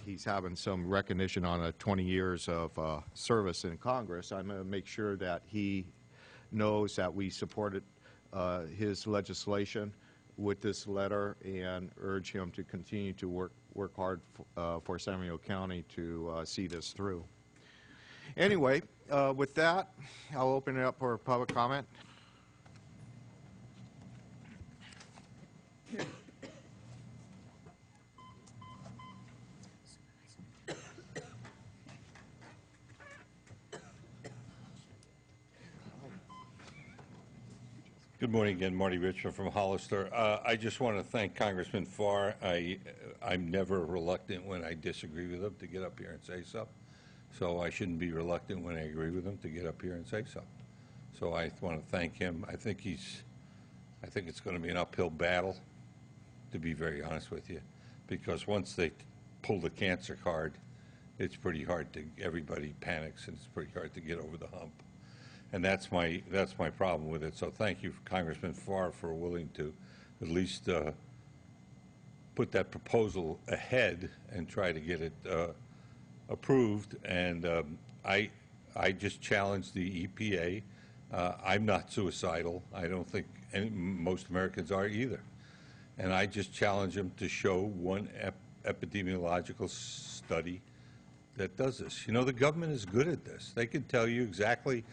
He's having some recognition on 20 years of service in Congress. I'm going to make sure that he knows that we supported his legislation with this letter, and urge him to continue to work hard for San Bernardino County to see this through. Anyway, with that, I'll open it up for public comment. Good morning again, Marty Richmond from Hollister. I just want to thank Congressman Farr. I'm never reluctant when I disagree with him to get up here and say so. So I shouldn't be reluctant when I agree with him to get up here and say so. So I want to thank him. I think it's going to be an uphill battle, to be very honest with you, because once they pull the cancer card, it's pretty hard everybody panics, and it's pretty hard to get over the hump. And that's my problem with it. So thank you, Congressman Farr, for willing to at least put that proposal ahead and try to get it approved. And I just challenged the EPA. I'm not suicidal. I don't think most Americans are either. And I just challenge them to show one epidemiological study that does this. You know, the government is good at this. They can tell you exactly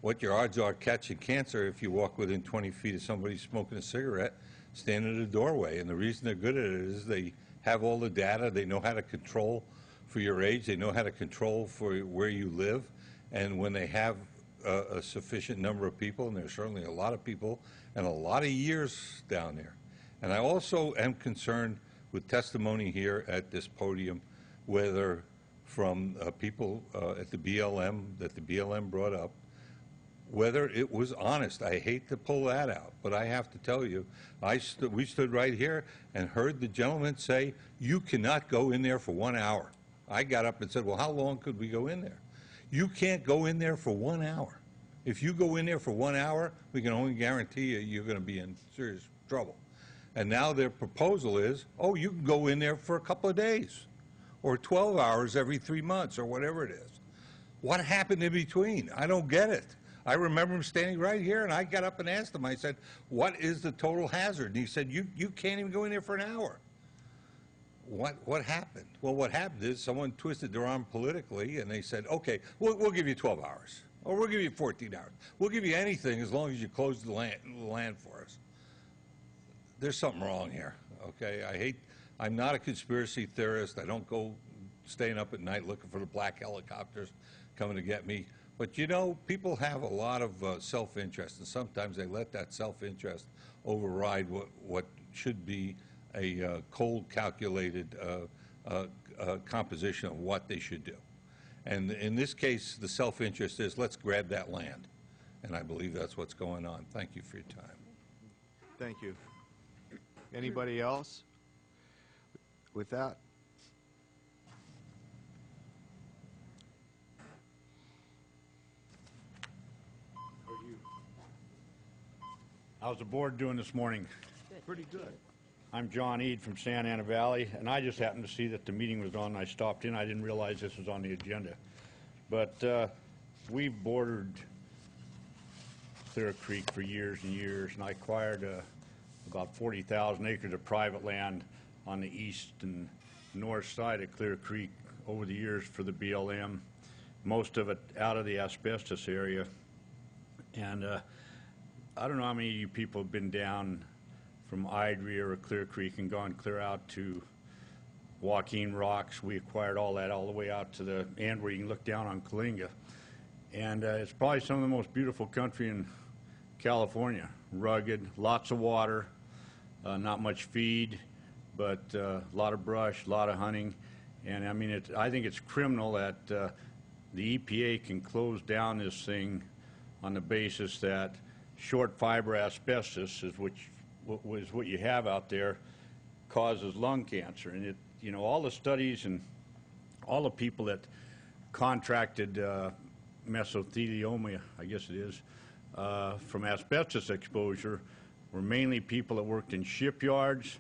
what your odds are catching cancer if you walk within 20 feet of somebody smoking a cigarette, standing in a doorway. And the reason they're good at it is they have all the data. They know how to control for your age. They know how to control for where you live. And when they have a sufficient number of people, and there's certainly a lot of people and a lot of years down there. And I also am concerned with testimony here at this podium, whether from people at the BLM, that the BLM brought up, whether it was honest. I hate to pull that out, but I have to tell you, we stood right here and heard the gentleman say, you cannot go in there for 1 hour. I got up and said, well, how long could we go in there? You can't go in there for 1 hour. If you go in there for 1 hour, we can only guarantee you you're going to be in serious trouble. And now their proposal is, oh, you can go in there for a couple of days, or 12 hours every 3 months, or whatever it is. What happened in between? I don't get it. I remember him standing right here, and I got up and asked him, I said, what is the total hazard? And he said, you can't even go in there for an hour. What happened? Well, what happened is someone twisted their arm politically, and they said, okay, we'll give you 12 hours, or we'll give you 14 hours. We'll give you anything as long as you close the land for us. There's something wrong here, okay? I'm not a conspiracy theorist. I don't go staying up at night looking for the black helicopters coming to get me. But, you know, people have a lot of self-interest, and sometimes they let that self-interest override what should be a cold, calculated composition of what they should do. And in this case, the self-interest is, let's grab that land. And I believe that's what's going on. Thank you for your time. Thank you. Anybody else with that? How's the board doing this morning? Pretty good. I'm John Eade from Santa Ana Valley, and I just happened to see that the meeting was on. I stopped in. I didn't realize this was on the agenda. But we've bordered Clear Creek for years and years, and I acquired about 40,000 acres of private land on the east and north side of Clear Creek over the years for the BLM, most of it out of the asbestos area. And I don't know how many of you people have been down from Idria or Clear Creek and gone clear out to Joaquin Rocks. We acquired all that all the way out to the end where you can look down on Kalinga. And it's probably some of the most beautiful country in California. Rugged, lots of water, not much feed, but a lot of brush, a lot of hunting. And I mean, I think it's criminal that the EPA can close down this thing on the basis that short fiber asbestos is what you have out there causes lung cancer. And you know, all the studies and all the people that contracted mesothelioma, I guess it is, from asbestos exposure were mainly people that worked in shipyards,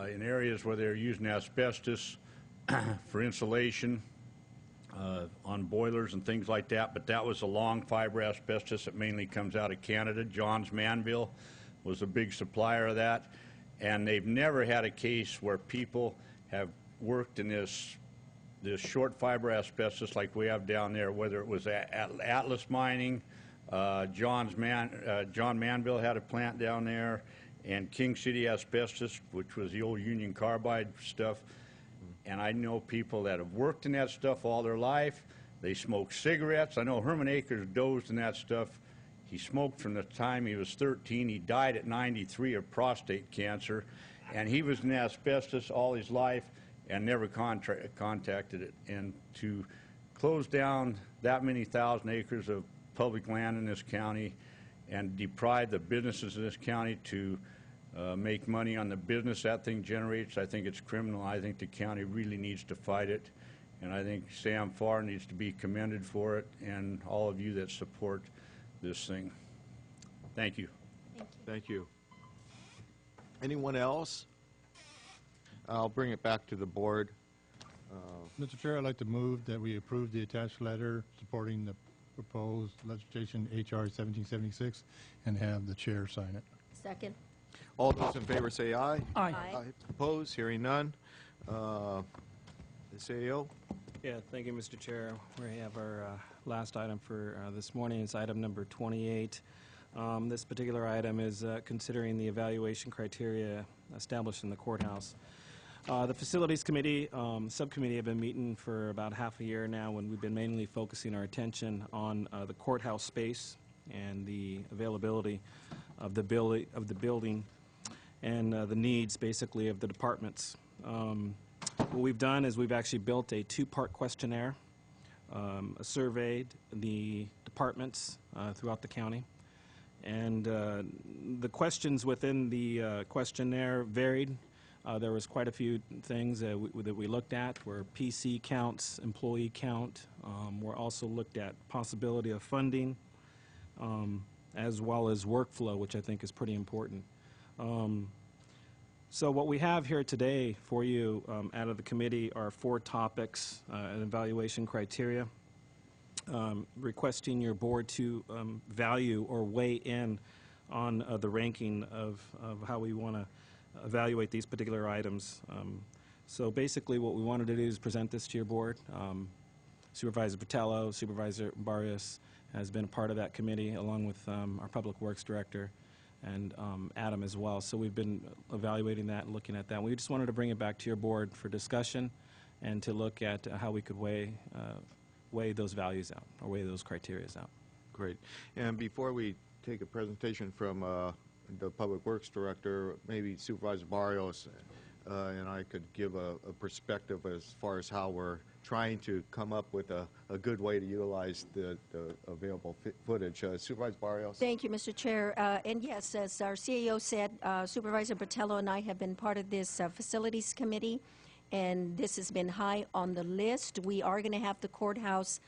in areas where they're using asbestos for insulation, on boilers and things like that. But that was a long fiber asbestos that mainly comes out of Canada. Johns Manville was a big supplier of that. And they've never had a case where people have worked in this short fiber asbestos like we have down there, whether it was Atlas Mining, John Manville had a plant down there, and King City Asbestos, which was the old Union Carbide stuff. And I know people that have worked in that stuff all their life. They smoke cigarettes. I know Herman Akers dozed in that stuff. He smoked from the time he was 13. He died at 93 of prostate cancer. And he was in asbestos all his life and never contacted it. And to close down that many thousand acres of public land in this county and deprive the businesses in this county to make money on the business that thing generates, I think it's criminal. I think the county really needs to fight it. And I think Sam Farr needs to be commended for it, and all of you that support this thing. Thank you. Thank you. Anyone else? I'll bring it back to the board. Mr. Chair, I'd like to move that we approve the attached letter supporting the proposed legislation HR 1776 and have the chair sign it. Second. All those in favor say aye. Aye. Opposed? Hearing none. SAO? Yeah, thank you, Mr. Chair. We have our last item for this morning. It's item number 28. This particular item is considering the evaluation criteria established in the courthouse. The Facilities Committee, Subcommittee have been meeting for about half a year now, when we've been mainly focusing our attention on the courthouse space and the availability of the building and the needs, basically, of the departments. What we've done is we've actually built a two-part questionnaire, surveyed the departments throughout the county, and the questions within the questionnaire varied. There was quite a few things that we looked at, were PC counts, employee count. We're also looked at possibility of funding, as well as workflow, which I think is pretty important. So what we have here today for you out of the committee are 4 topics and evaluation criteria, requesting your board to value or weigh in on the ranking of how we want to evaluate these particular items. So basically what we wanted to do is present this to your board. Supervisor Patello, Supervisor Barrios has been a part of that committee along with our Public Works Director and Adam as well. So we've been evaluating that and looking at that. We just wanted to bring it back to your board for discussion and to look at how we could weigh those values out or weigh those criteria out. Great. And before we take a presentation from the Public Works Director, maybe Supervisor Barrios and I could give a perspective as far as how we're trying to come up with a good way to utilize the available footage. Supervisor Barrios. Thank you, Mr. Chair. And yes, as our CEO said, Supervisor Patello and I have been part of this Facilities Committee, and this has been high on the list. We are going to have the courthouse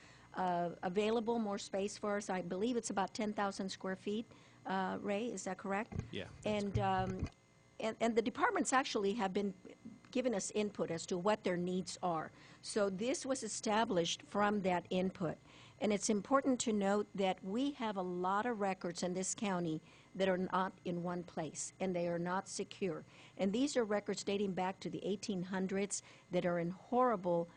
available, more space for us. I believe it's about 10,000 square feet. Ray, is that correct? Yeah. And the departments actually have been giving us input as to what their needs are. So this was established from that input. And it's important to note that we have a lot of records in this county that are not in one place, and they are not secure. And these are records dating back to the 1800s that are in horrible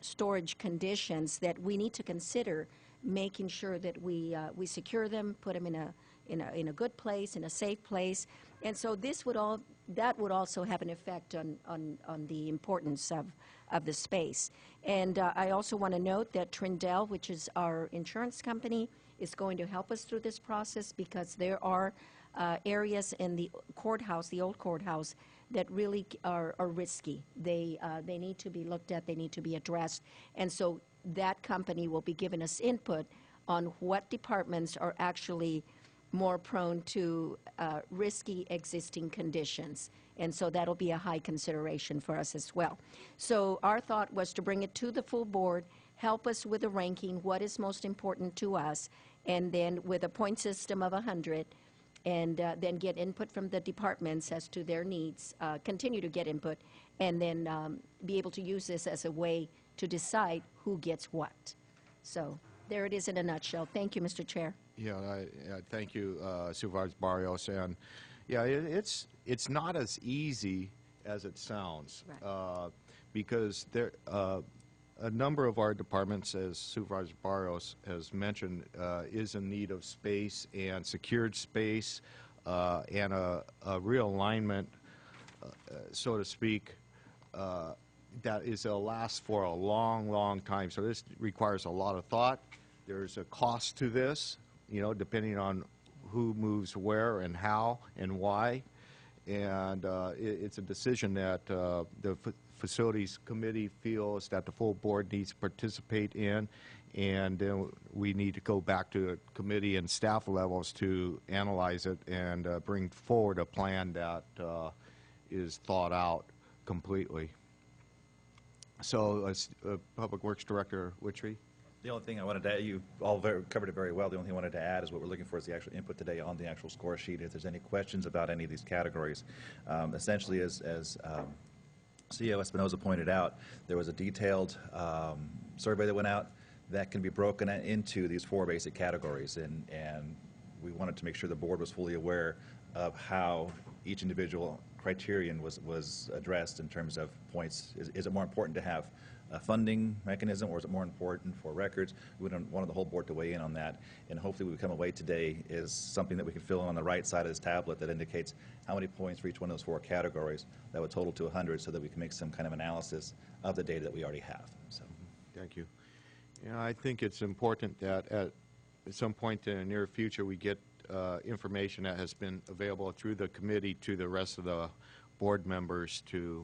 storage conditions that we need to consider making sure that we secure them, put them in a good place, in a safe place. And so that would also have an effect on the importance of the space. And I also want to note that Trindell, which is our insurance company, is going to help us through this process because there are areas in the courthouse, the old courthouse, that really are risky. They need to be looked at, they need to be addressed. And so that company will be giving us input on what departments are actually more prone to risky existing conditions. And so that'll be a high consideration for us as well. So our thought was to bring it to the full board, help us with the ranking, what is most important to us, and then with a point system of 100, and then get input from the departments as to their needs, continue to get input, and then be able to use this as a way to decide who gets what. So there it is in a nutshell. Thank you, Mr. Chair. Yeah, thank you, Supervisor Barrios. And yeah, it's not as easy as it sounds, Right. because there a number of our departments, as Supervisor Barrios has mentioned, is in need of space and secured space and a realignment, so to speak, that is to last for a long, long time. So this requires a lot of thought. There's a cost to this, depending on who moves where and how and why. And it's a decision that the Facilities Committee feels that the full board needs to participate in, and then we need to go back to the committee and staff levels to analyze it and bring forward a plan that is thought out completely. So, Public Works Director Wittry. The only thing I wanted to add, you all covered it very well. The only thing I wanted to add is what we're looking for is the actual input today on the actual score sheet. If there's any questions about any of these categories, essentially, as CEO Espinoza pointed out, there was a detailed survey that went out that can be broken into these 4 basic categories, and we wanted to make sure the board was fully aware of how each individual criterion was addressed in terms of points. Is it more important to have a funding mechanism, or is it more important for records? We wanted the whole board to weigh in on that, and hopefully we come away today is something that we can fill in on the right side of this tablet that indicates how many points for each one of those 4 categories that would total to 100, so that we can make some kind of analysis of the data that we already have. So, thank you. Yeah, I think it's important that at some point in the near future we get information that has been available through the committee to the rest of the board members to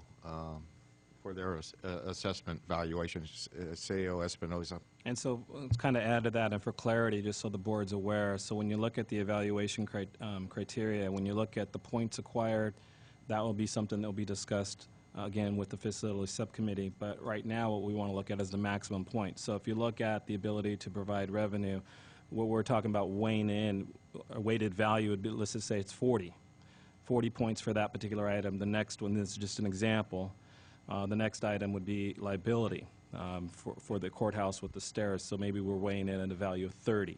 for their assessment valuations. CEO Espinoza. And so let's kind of add to that, and for clarity, just so the board's aware, so when you look at the evaluation criteria, when you look at the points acquired, that will be something that will be discussed again with the facility subcommittee. But right now what we want to look at is the maximum points. So if you look at the ability to provide revenue what we're talking about weighing in, a weighted value would be, let's just say it's 40 points for that particular item. The next one, this is just an example, the next item would be liability for the courthouse with the stairs, so maybe we're weighing in at a value of 30.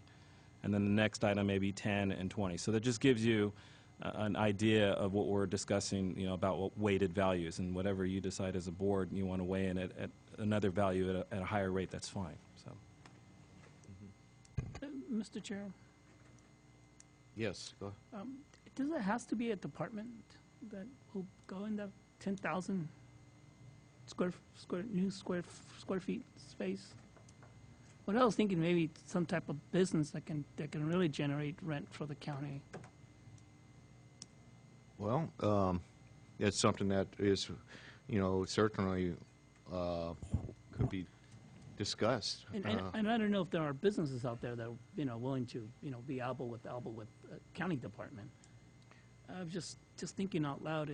And then the next item may be 10 and 20. So that just gives you an idea of what we're discussing, about what weighted values, and whatever you decide as a board you want to weigh in at another value at a higher rate, that's fine. So, Mr. Chair, Yes, go. does it has to be a department that will go in the 10,000 square feet space? What I was thinking, maybe some type of business that can really generate rent for the county. Well, it's something that is, certainly could be discussed. And I don't know if there are businesses out there that are, willing to, be elbow with a county department. I'm just thinking out loud,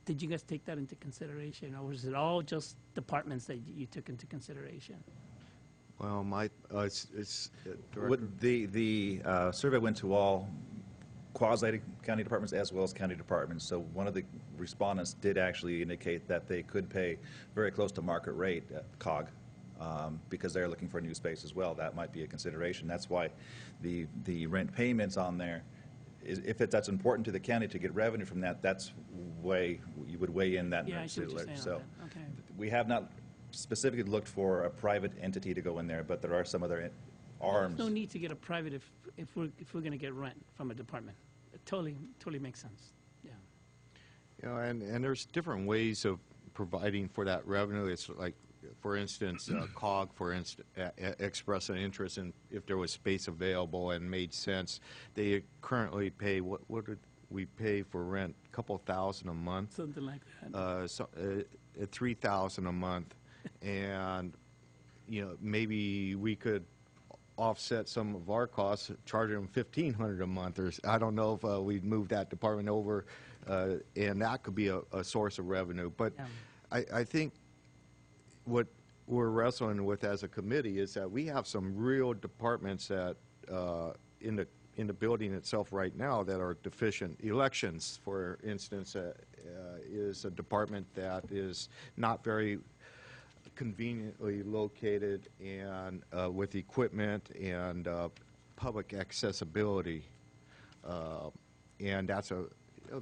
did you guys take that into consideration, or was it all just departments that you took into consideration? Well, it's The survey went to all quasi-county departments as well as county departments. So one of the respondents did actually indicate that they could pay very close to market rate at COG because they're looking for a new space as well. That might be a consideration. That's why the rent payments on there, if that's important to the county to get revenue from that, that's you would weigh in that. Yeah, I see what you're saying. So okay. we have not specifically looked for a private entity to go in there, but there are some other arms. There's no need to get a private if we're going to get rent from a department. It totally makes sense. Yeah. And there's different ways of providing for that revenue. It's like, for instance, COG, express an interest in if there was space available and made sense. They currently pay, what did we pay for rent? A couple thousand a month. Something like that. $3,000 a month, and maybe we could offset some of our costs, charging them $1,500 a month, or I don't know if we'd move that department over, and that could be a source of revenue. But I think what we're wrestling with as a committee is that we have some real departments that in the building itself right now that are deficient. Elections, for instance, is a department that is not very conveniently located and with equipment and public accessibility, and that's a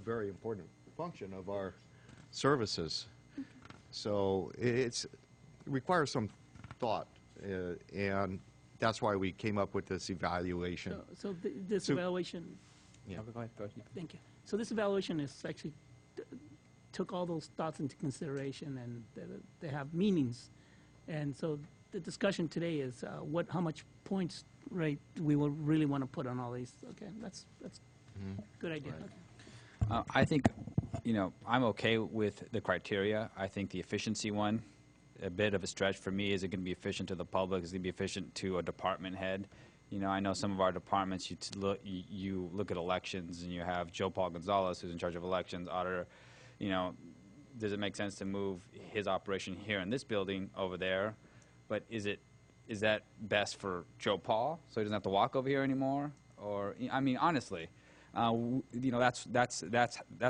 very important function of our services. So it requires some thought, and that's why we came up with this evaluation. So this evaluation. Yeah. Go ahead. Thank you. So this evaluation is actually took all those thoughts into consideration, and they have meanings. And so the discussion today is how much points rate we will really want to put on all these. Okay, that's good idea. Right. Okay. I think, I'm okay with the criteria. I think the efficiency one, a bit of a stretch for me. Is it going to be efficient to the public? Is it going to be efficient to a department head? I know some of our departments, you look at elections and you have Joe Paul Gonzalez, who's in charge of elections, auditor. Does it make sense to move his operation here in this building over there? But is that best for Joe Paul, so he doesn't have to walk over here anymore? Or, I mean, honestly, that's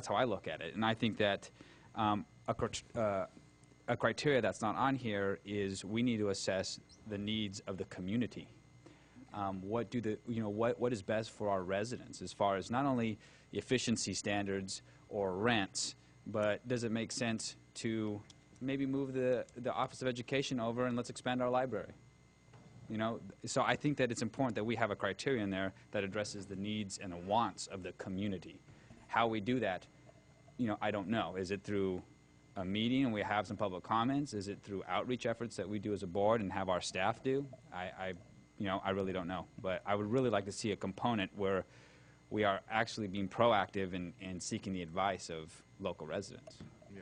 how I look at it. And I think that a criteria that's not on here is we need to assess the needs of the community. What is best for our residents as far as not only efficiency standards or rents, but does it make sense to maybe move the Office of Education over and let's expand our library? So I think that it's important that we have a criterion there that addresses the needs and the wants of the community. How we do that, I don't know. Is it through a meeting and we have some public comments? Is it through outreach efforts that we do as a board and have our staff do? I really don't know. But I would really like to see a component where we are actually being proactive and seeking the advice of local residents. Yeah.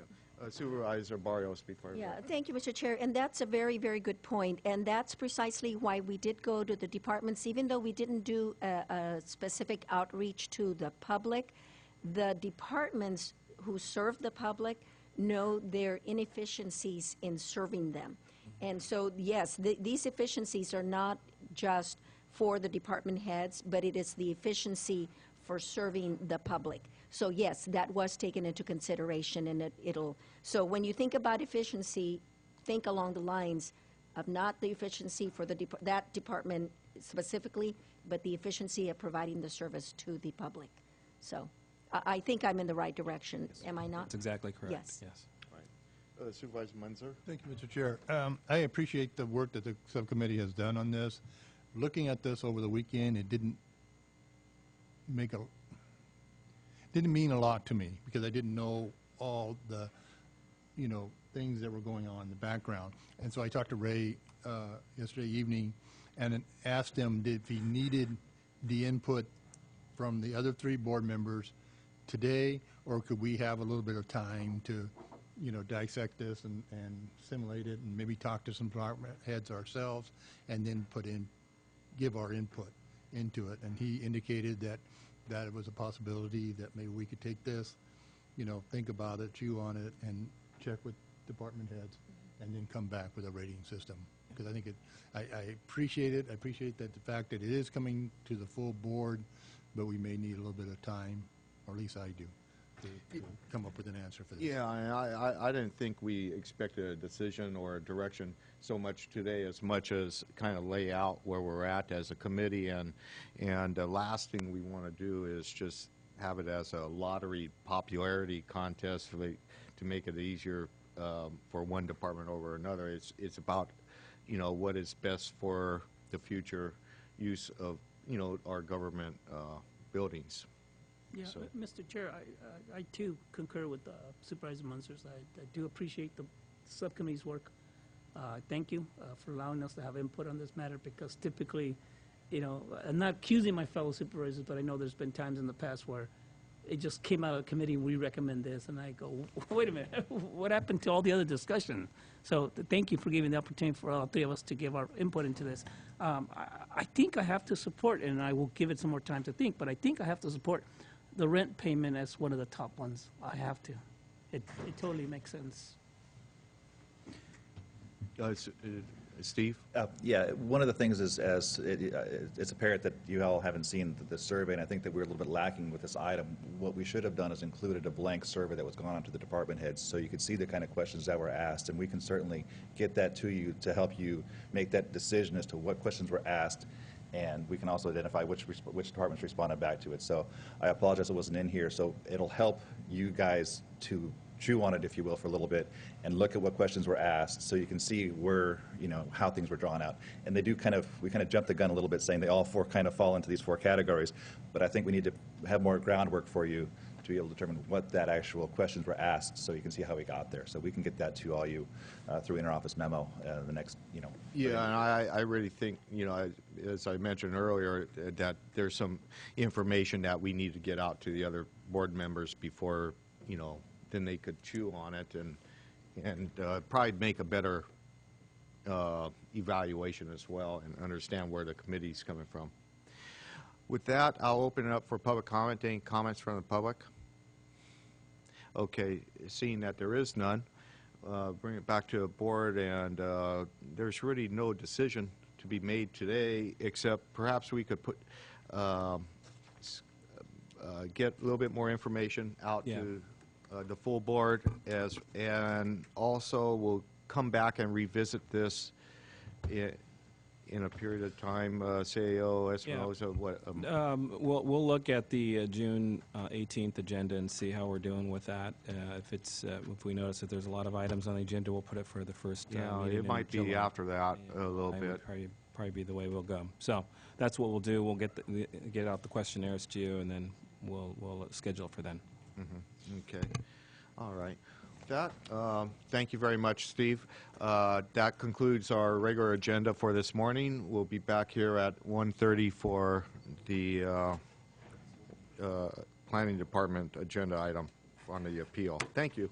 Supervisor Barrios, before. Yeah, thank you, Mr. Chair. And that's a very, very good point. And that's precisely why we did go to the departments, even though we didn't do a specific outreach to the public. The departments who serve the public know their inefficiencies in serving them. And so, yes, these efficiencies are not just for the department heads, but it is the efficiency for serving the public. So yes, that was taken into consideration, and it'll, so when you think about efficiency, think along the lines of not the efficiency for that department specifically, but the efficiency of providing the service to the public. So I think I'm in the right direction, am I not? That's exactly correct. Yes. Supervisor Munzer? Thank you, Mr. Chair. I appreciate the work that the subcommittee has done on this. Looking at this over the weekend, it didn't mean a lot to me because I didn't know all the, things that were going on in the background. And so I talked to Ray yesterday evening and asked him if he needed the input from the other 3 board members today, or could we have a little bit of time to dissect this and simulate it and maybe talk to some department heads ourselves and then give our input into it. And he indicated that it was a possibility that maybe we could take this, think about it, chew on it, and check with department heads and then come back with a rating system. Because I think I appreciate it. I appreciate that the fact that it is coming to the full board, but we may need a little bit of time, or at least I do, to come up with an answer for this. Yeah, I didn't think we expected a decision or a direction so much today as much as kind of lay out where we're at as a committee, and the last thing we want to do is just have it as a lottery popularity contest to make it easier for one department over another. It's about, what is best for the future use of, our government buildings. Yeah, So- Mr. Chair, I too concur with Supervisor Munzer's. I do appreciate the subcommittee's work. Thank you for allowing us to have input on this matter, because typically, I'm not accusing my fellow supervisors, but I know there's been times in the past where it just came out of committee and we recommend this, and I go, wait a minute, what happened to all the other discussion? So thank you for giving the opportunity for all 3 of us to give our input into this. I think I have to support, and I will give it some more time to think, but I think I have to support the rent payment as one of the top ones. I have to. It totally makes sense. Steve? Yeah, one of the things is, it's apparent that you all haven't seen the survey, and I think that we're a little bit lacking with this item. What we should have done is included a blank survey that was gone out to the department heads, so you could see the kind of questions that were asked, and we can certainly get that to you to help you make that decision as to what questions were asked, and we can also identify which departments responded back to it. So I apologize it wasn't in here, so it'll help you guys to chew on it, if you will, for a little bit, and look at what questions were asked, so you can see where, how things were drawn out. And we kind of jumped the gun a little bit, saying they all 4 kind of fall into these 4 categories, but I think we need to have more groundwork for you to be able to determine what that actual questions were asked, so you can see how we got there. So we can get that to all you through interoffice memo the next, Yeah, and I really think, as I mentioned earlier, that there's some information that we need to get out to the other board members before, then they could chew on it and probably make a better evaluation as well and understand where the committee's coming from. With that, I'll open it up for public comment. Any comments from the public? Okay, seeing that there is none, bring it back to the board, and there's really no decision to be made today, except perhaps we could put get a little bit more information out to the full board, and also we'll come back and revisit this in a period of time, say, what? We'll look at the June 18th agenda and see how we're doing with that. If we notice that there's a lot of items on the agenda, we'll put it for the first meeting it might in be July. after that a little bit. Probably be the way we'll go. So that's what we'll do. We'll get out the questionnaires to you, and then we'll schedule for then. Okay. All right. That, thank you very much, Steve. That concludes our regular agenda for this morning. We'll be back here at 1:30 for the Planning Department agenda item on the appeal. Thank you.